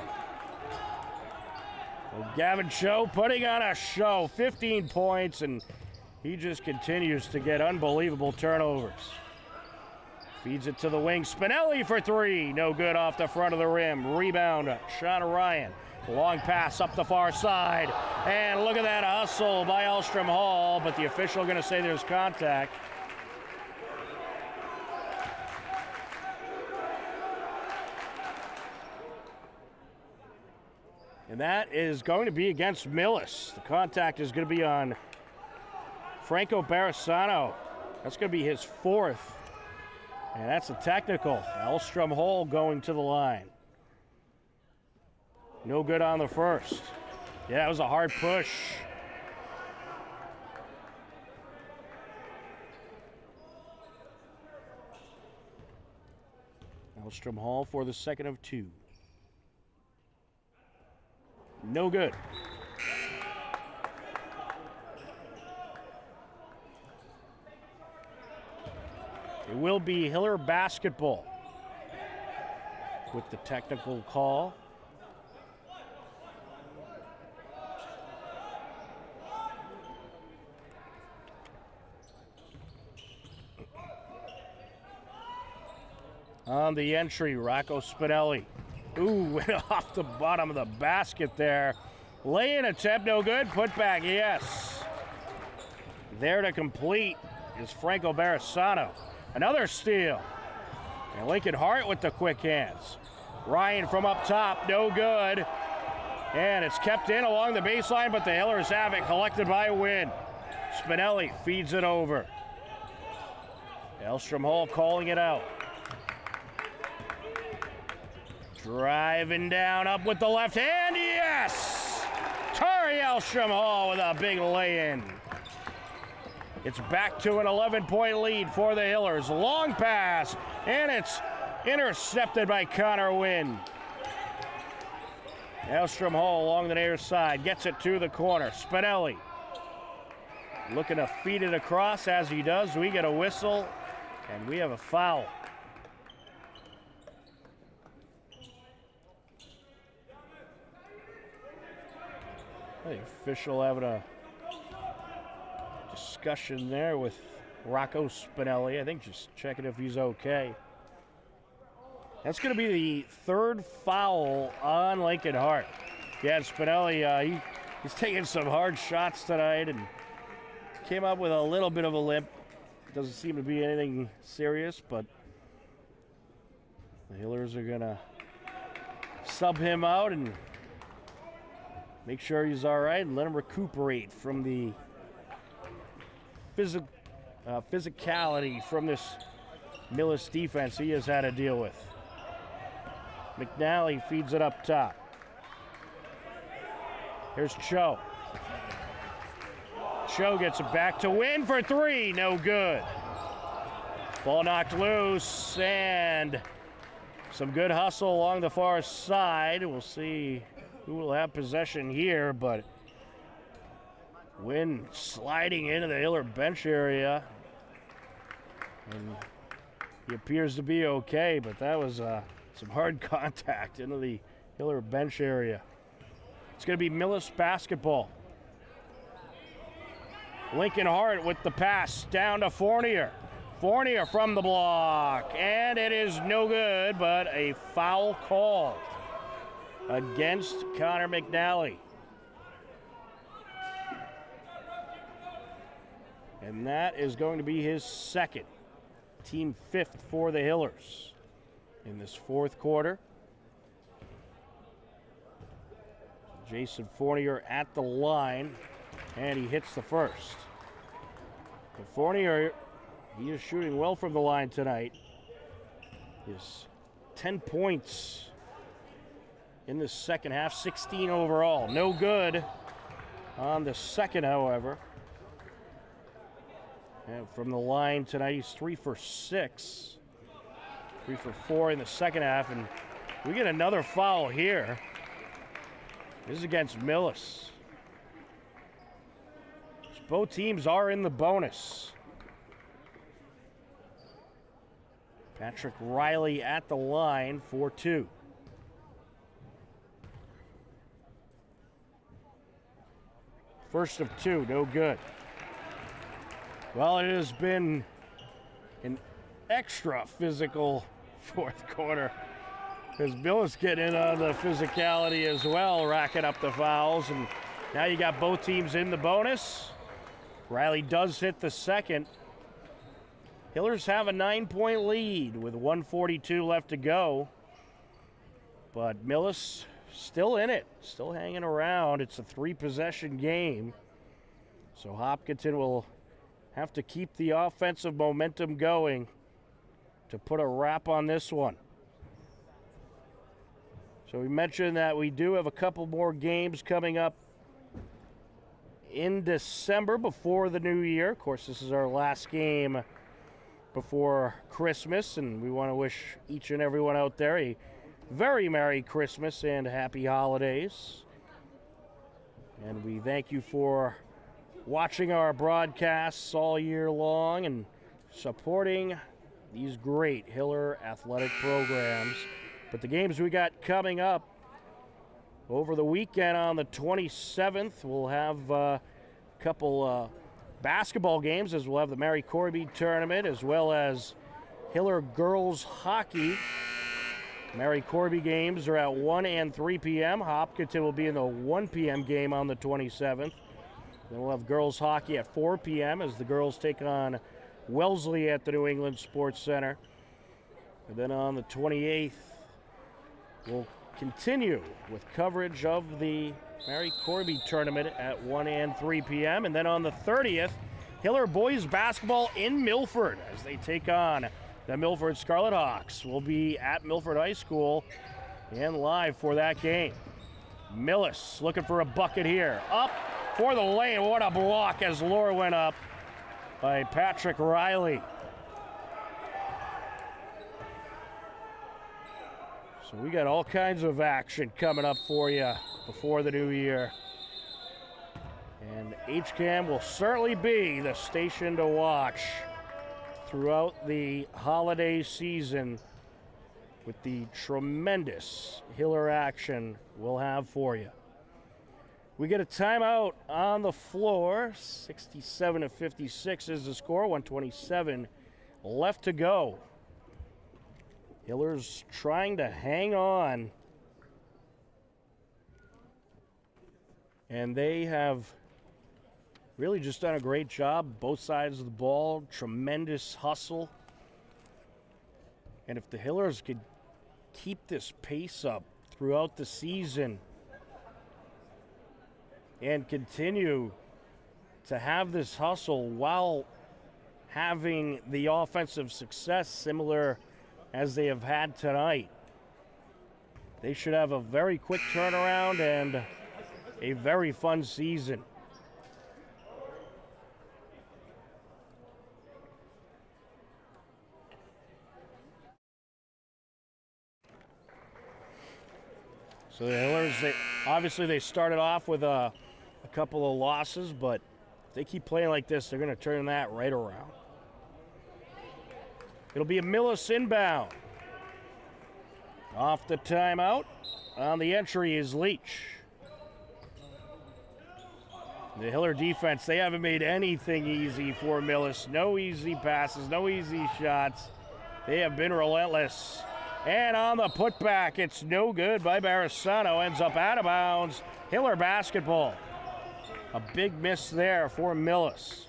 So Gavin Cho putting on a show, 15 points, and he just continues to get unbelievable turnovers. Feeds it to the wing. Spinelli for three. No good off the front of the rim. Rebound, Sean Ryan. Long pass up the far side. And look at that hustle by Elstrom Hall, but the official going to say there's contact. And that is going to be against Millis. The contact is going to be on Franco Barisano. That's going to be his fourth. And that's a technical. Elstrom Hall going to the line. No good on the first. Yeah, that was a hard push. Elstrom Hall for the second of two. No good. It will be Hiller basketball with the technical call. On the entry, Rocco Spinelli. Ooh, went off the bottom of the basket there. Lay-in attempt, no good. Put back, yes. There to complete is Franco Barisano. Another steal. And Lincoln Hart with the quick hands. Ryan from up top, no good. And it's kept in along the baseline, but the Hillers have it, collected by Wynn. Spinelli feeds it over. Elstrom Hall calling it out. Driving down, up with the left hand, yes! Tari Elstrom Hall with a big lay-in. It's back to an 11-point lead for the Hillers. Long pass, and it's intercepted by Connor Wynn. Elstrom Hall along the near side, gets it to the corner. Spinelli looking to feed it across. As he does, we get a whistle, and we have a foul. The official having a discussion there with Rocco Spinelli. I think just checking if he's okay. That's going to be the third foul on Lincoln Hart. Yeah, Spinelli, he's taking some hard shots tonight and came up with a little bit of a limp. Doesn't seem to be anything serious, but the Hillers are going to sub him out and make sure he's all right and let him recuperate from the physicality from this Millis defense he has had to deal with. McNally feeds it up top. Here's Cho. Cho gets it back to Wynn for three, no good. Ball knocked loose, and some good hustle along the far side. We'll see who will have possession here, but Wynn sliding into the Hiller bench area. And he appears to be okay, but that was some hard contact into the Hiller bench area. It's going to be Millis basketball. Lincoln Hart with the pass down to Fournier. Fournier from the block, and it is no good, but a foul call against Connor McNally. And that is going to be his second. Team fifth for the Hillers in this fourth quarter. Jason Fournier at the line, and he hits the first. But Fournier, he is shooting well from the line tonight. His 10 points in the second half, 16 overall. No good on the second, however. And from the line tonight, he's 3 for 6. 3 for 4 in the second half, and we get another foul here. This is against Millis. Both teams are in the bonus. Patrick Riley at the line for 2. First of 2, no good. Well, it has been an extra physical fourth quarter as Millis getting in on the physicality as well, racking up the fouls, and now you got both teams in the bonus. Riley does hit the second. Hillers have a 9-point lead with 1:42 left to go, but Millis still in it, still hanging around. It's a 3-possession game, so Hopkinton will have to keep the offensive momentum going to put a wrap on this one. So we mentioned that we do have a couple more games coming up in December before the new year. Of course, this is our last game before Christmas, and we want to wish each and everyone out there a very Merry Christmas and Happy Holidays. And we thank you for watching our broadcasts all year long and supporting these great Hiller athletic programs. But the games we got coming up over the weekend on the 27th, we'll have a couple basketball games, as we'll have the Mary Corby tournament, as well as Hiller girls hockey. Mary Corby games are at 1 and 3 p.m. Hopkinton will be in the 1 p.m. game on the 27th. Then we'll have girls hockey at 4 p.m. as the girls take on Wellesley at the New England Sports Center. And then on the 28th, we'll continue with coverage of the Mary Corby tournament at 1 and 3 p.m. And then on the 30th, Hiller boys basketball in Milford as they take on the Milford Scarlet Hawks. Will be at Milford High School and live for that game. Millis looking for a bucket here. Up for the lane. What a block as Laura went up by Patrick Riley. So we got all kinds of action coming up for you before the new year. And HCAM will certainly be the station to watch throughout the holiday season with the tremendous Hiller action we'll have for you. We get a timeout on the floor. 67-56 is the score, 1:27 left to go. Hillers trying to hang on. And they have really just done a great job, both sides of the ball, tremendous hustle. And if the Hillers could keep this pace up throughout the season and continue to have this hustle while having the offensive success similar as they have had tonight, they should have a very quick turnaround and a very fun season. So the Hillers, they started off with a couple of losses, but if they keep playing like this, they're going to turn that right around. It'll be a Millis inbound. Off the timeout. On the entry is Leach. The Hiller defense, they haven't made anything easy for Millis. No easy passes, no easy shots. They have been relentless. And on the putback, it's no good by Barisano. Ends up out of bounds. Hiller basketball. A big miss there for Millis.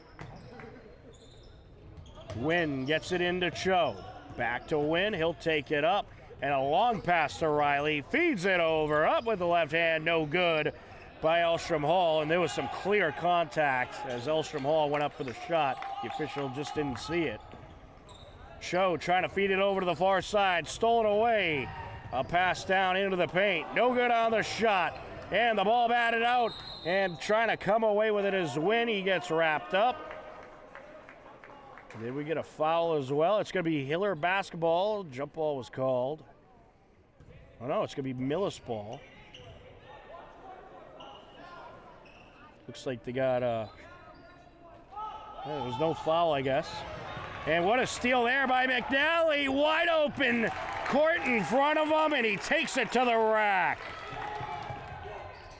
Wynn gets it into Cho. Back to Wynn. He'll take it up. And a long pass to Riley. Feeds it over. Up with the left hand. No good by Elstrom Hall. And there was some clear contact as Elstrom Hall went up for the shot. The official just didn't see it. Cho trying to feed it over to the far side. Stolen away. A pass down into the paint. No good on the shot. And the ball batted out. And trying to come away with it is Wynn. He gets wrapped up. Did we get a foul as well? It's going to be Hiller basketball. Jump ball was called. Oh, no, it's going to be Millis ball. Looks like they got there was no foul, I guess. And what a steal there by McNally. Wide open court in front of him, and he takes it to the rack.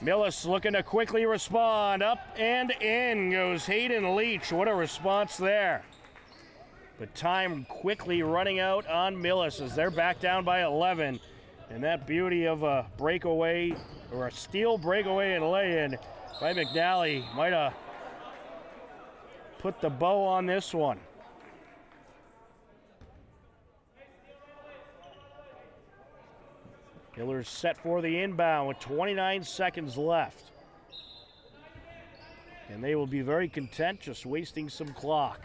Millis looking to quickly respond. Up and in goes Hayden Leach. What a response there. But time quickly running out on Millis as they're back down by 11. And that beauty of a breakaway, or a steal, breakaway, and lay-in by McNally might have put the bow on this one. Hiller's set for the inbound with 29 seconds left. And they will be very content just wasting some clock.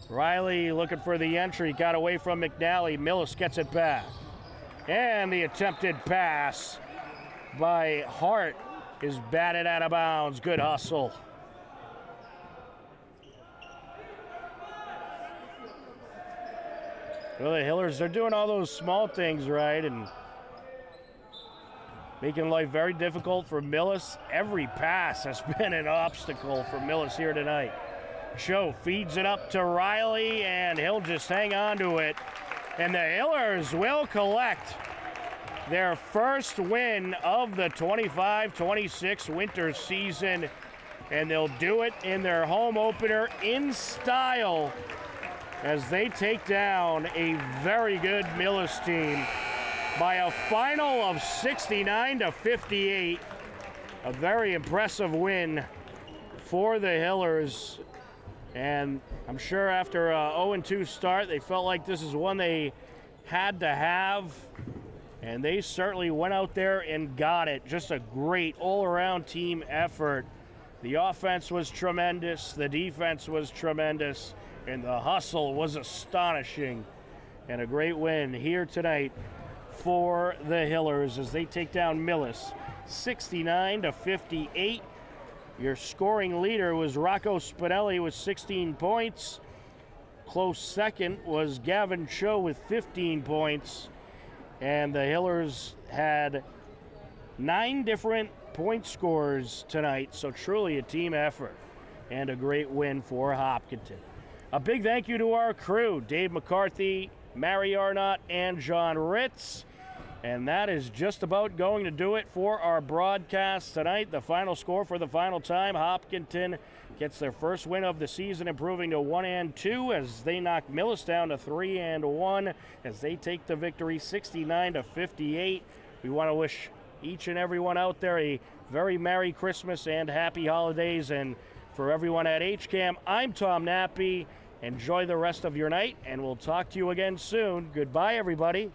Riley looking for the entry, got away from McNally. Millis gets it back. And the attempted pass by Hart is batted out of bounds. Good hustle. Well, the Hillers, they're doing all those small things right and making life very difficult for Millis. Every pass has been an obstacle for Millis here tonight. Cho feeds it up to Riley, and he'll just hang on to it. And the Hillers will collect their first win of the 25-26 winter season, and they'll do it in their home opener in style as they take down a very good Millis team by a final of 69-58. A very impressive win for the Hillers. And I'm sure after a 0-2 start, they felt like this is one they had to have. And they certainly went out there and got it. Just a great all-around team effort. The offense was tremendous. The defense was tremendous. And the hustle was astonishing. And a great win here tonight for the Hillers as they take down Millis 69-58. Your scoring leader was Rocco Spinelli with 16 points. Close second was Gavin Cho with 15 points. And the Hillers had 9 different point scorers tonight, so truly a team effort and a great win for Hopkinton. A big thank you to our crew, Dave McCarthy, Mary Arnott, and John Ritz. And that is just about going to do it for our broadcast tonight. The final score for the final time, Hopkinton gets their first win of the season, improving to 1-2 as they knock Millis down to 3-1 as they take the victory 69-58. We want to wish each and everyone out there a very Merry Christmas and Happy Holidays. And for everyone at HCAM, I'm Tom Nappy. Enjoy the rest of your night, and we'll talk to you again soon. Goodbye, everybody.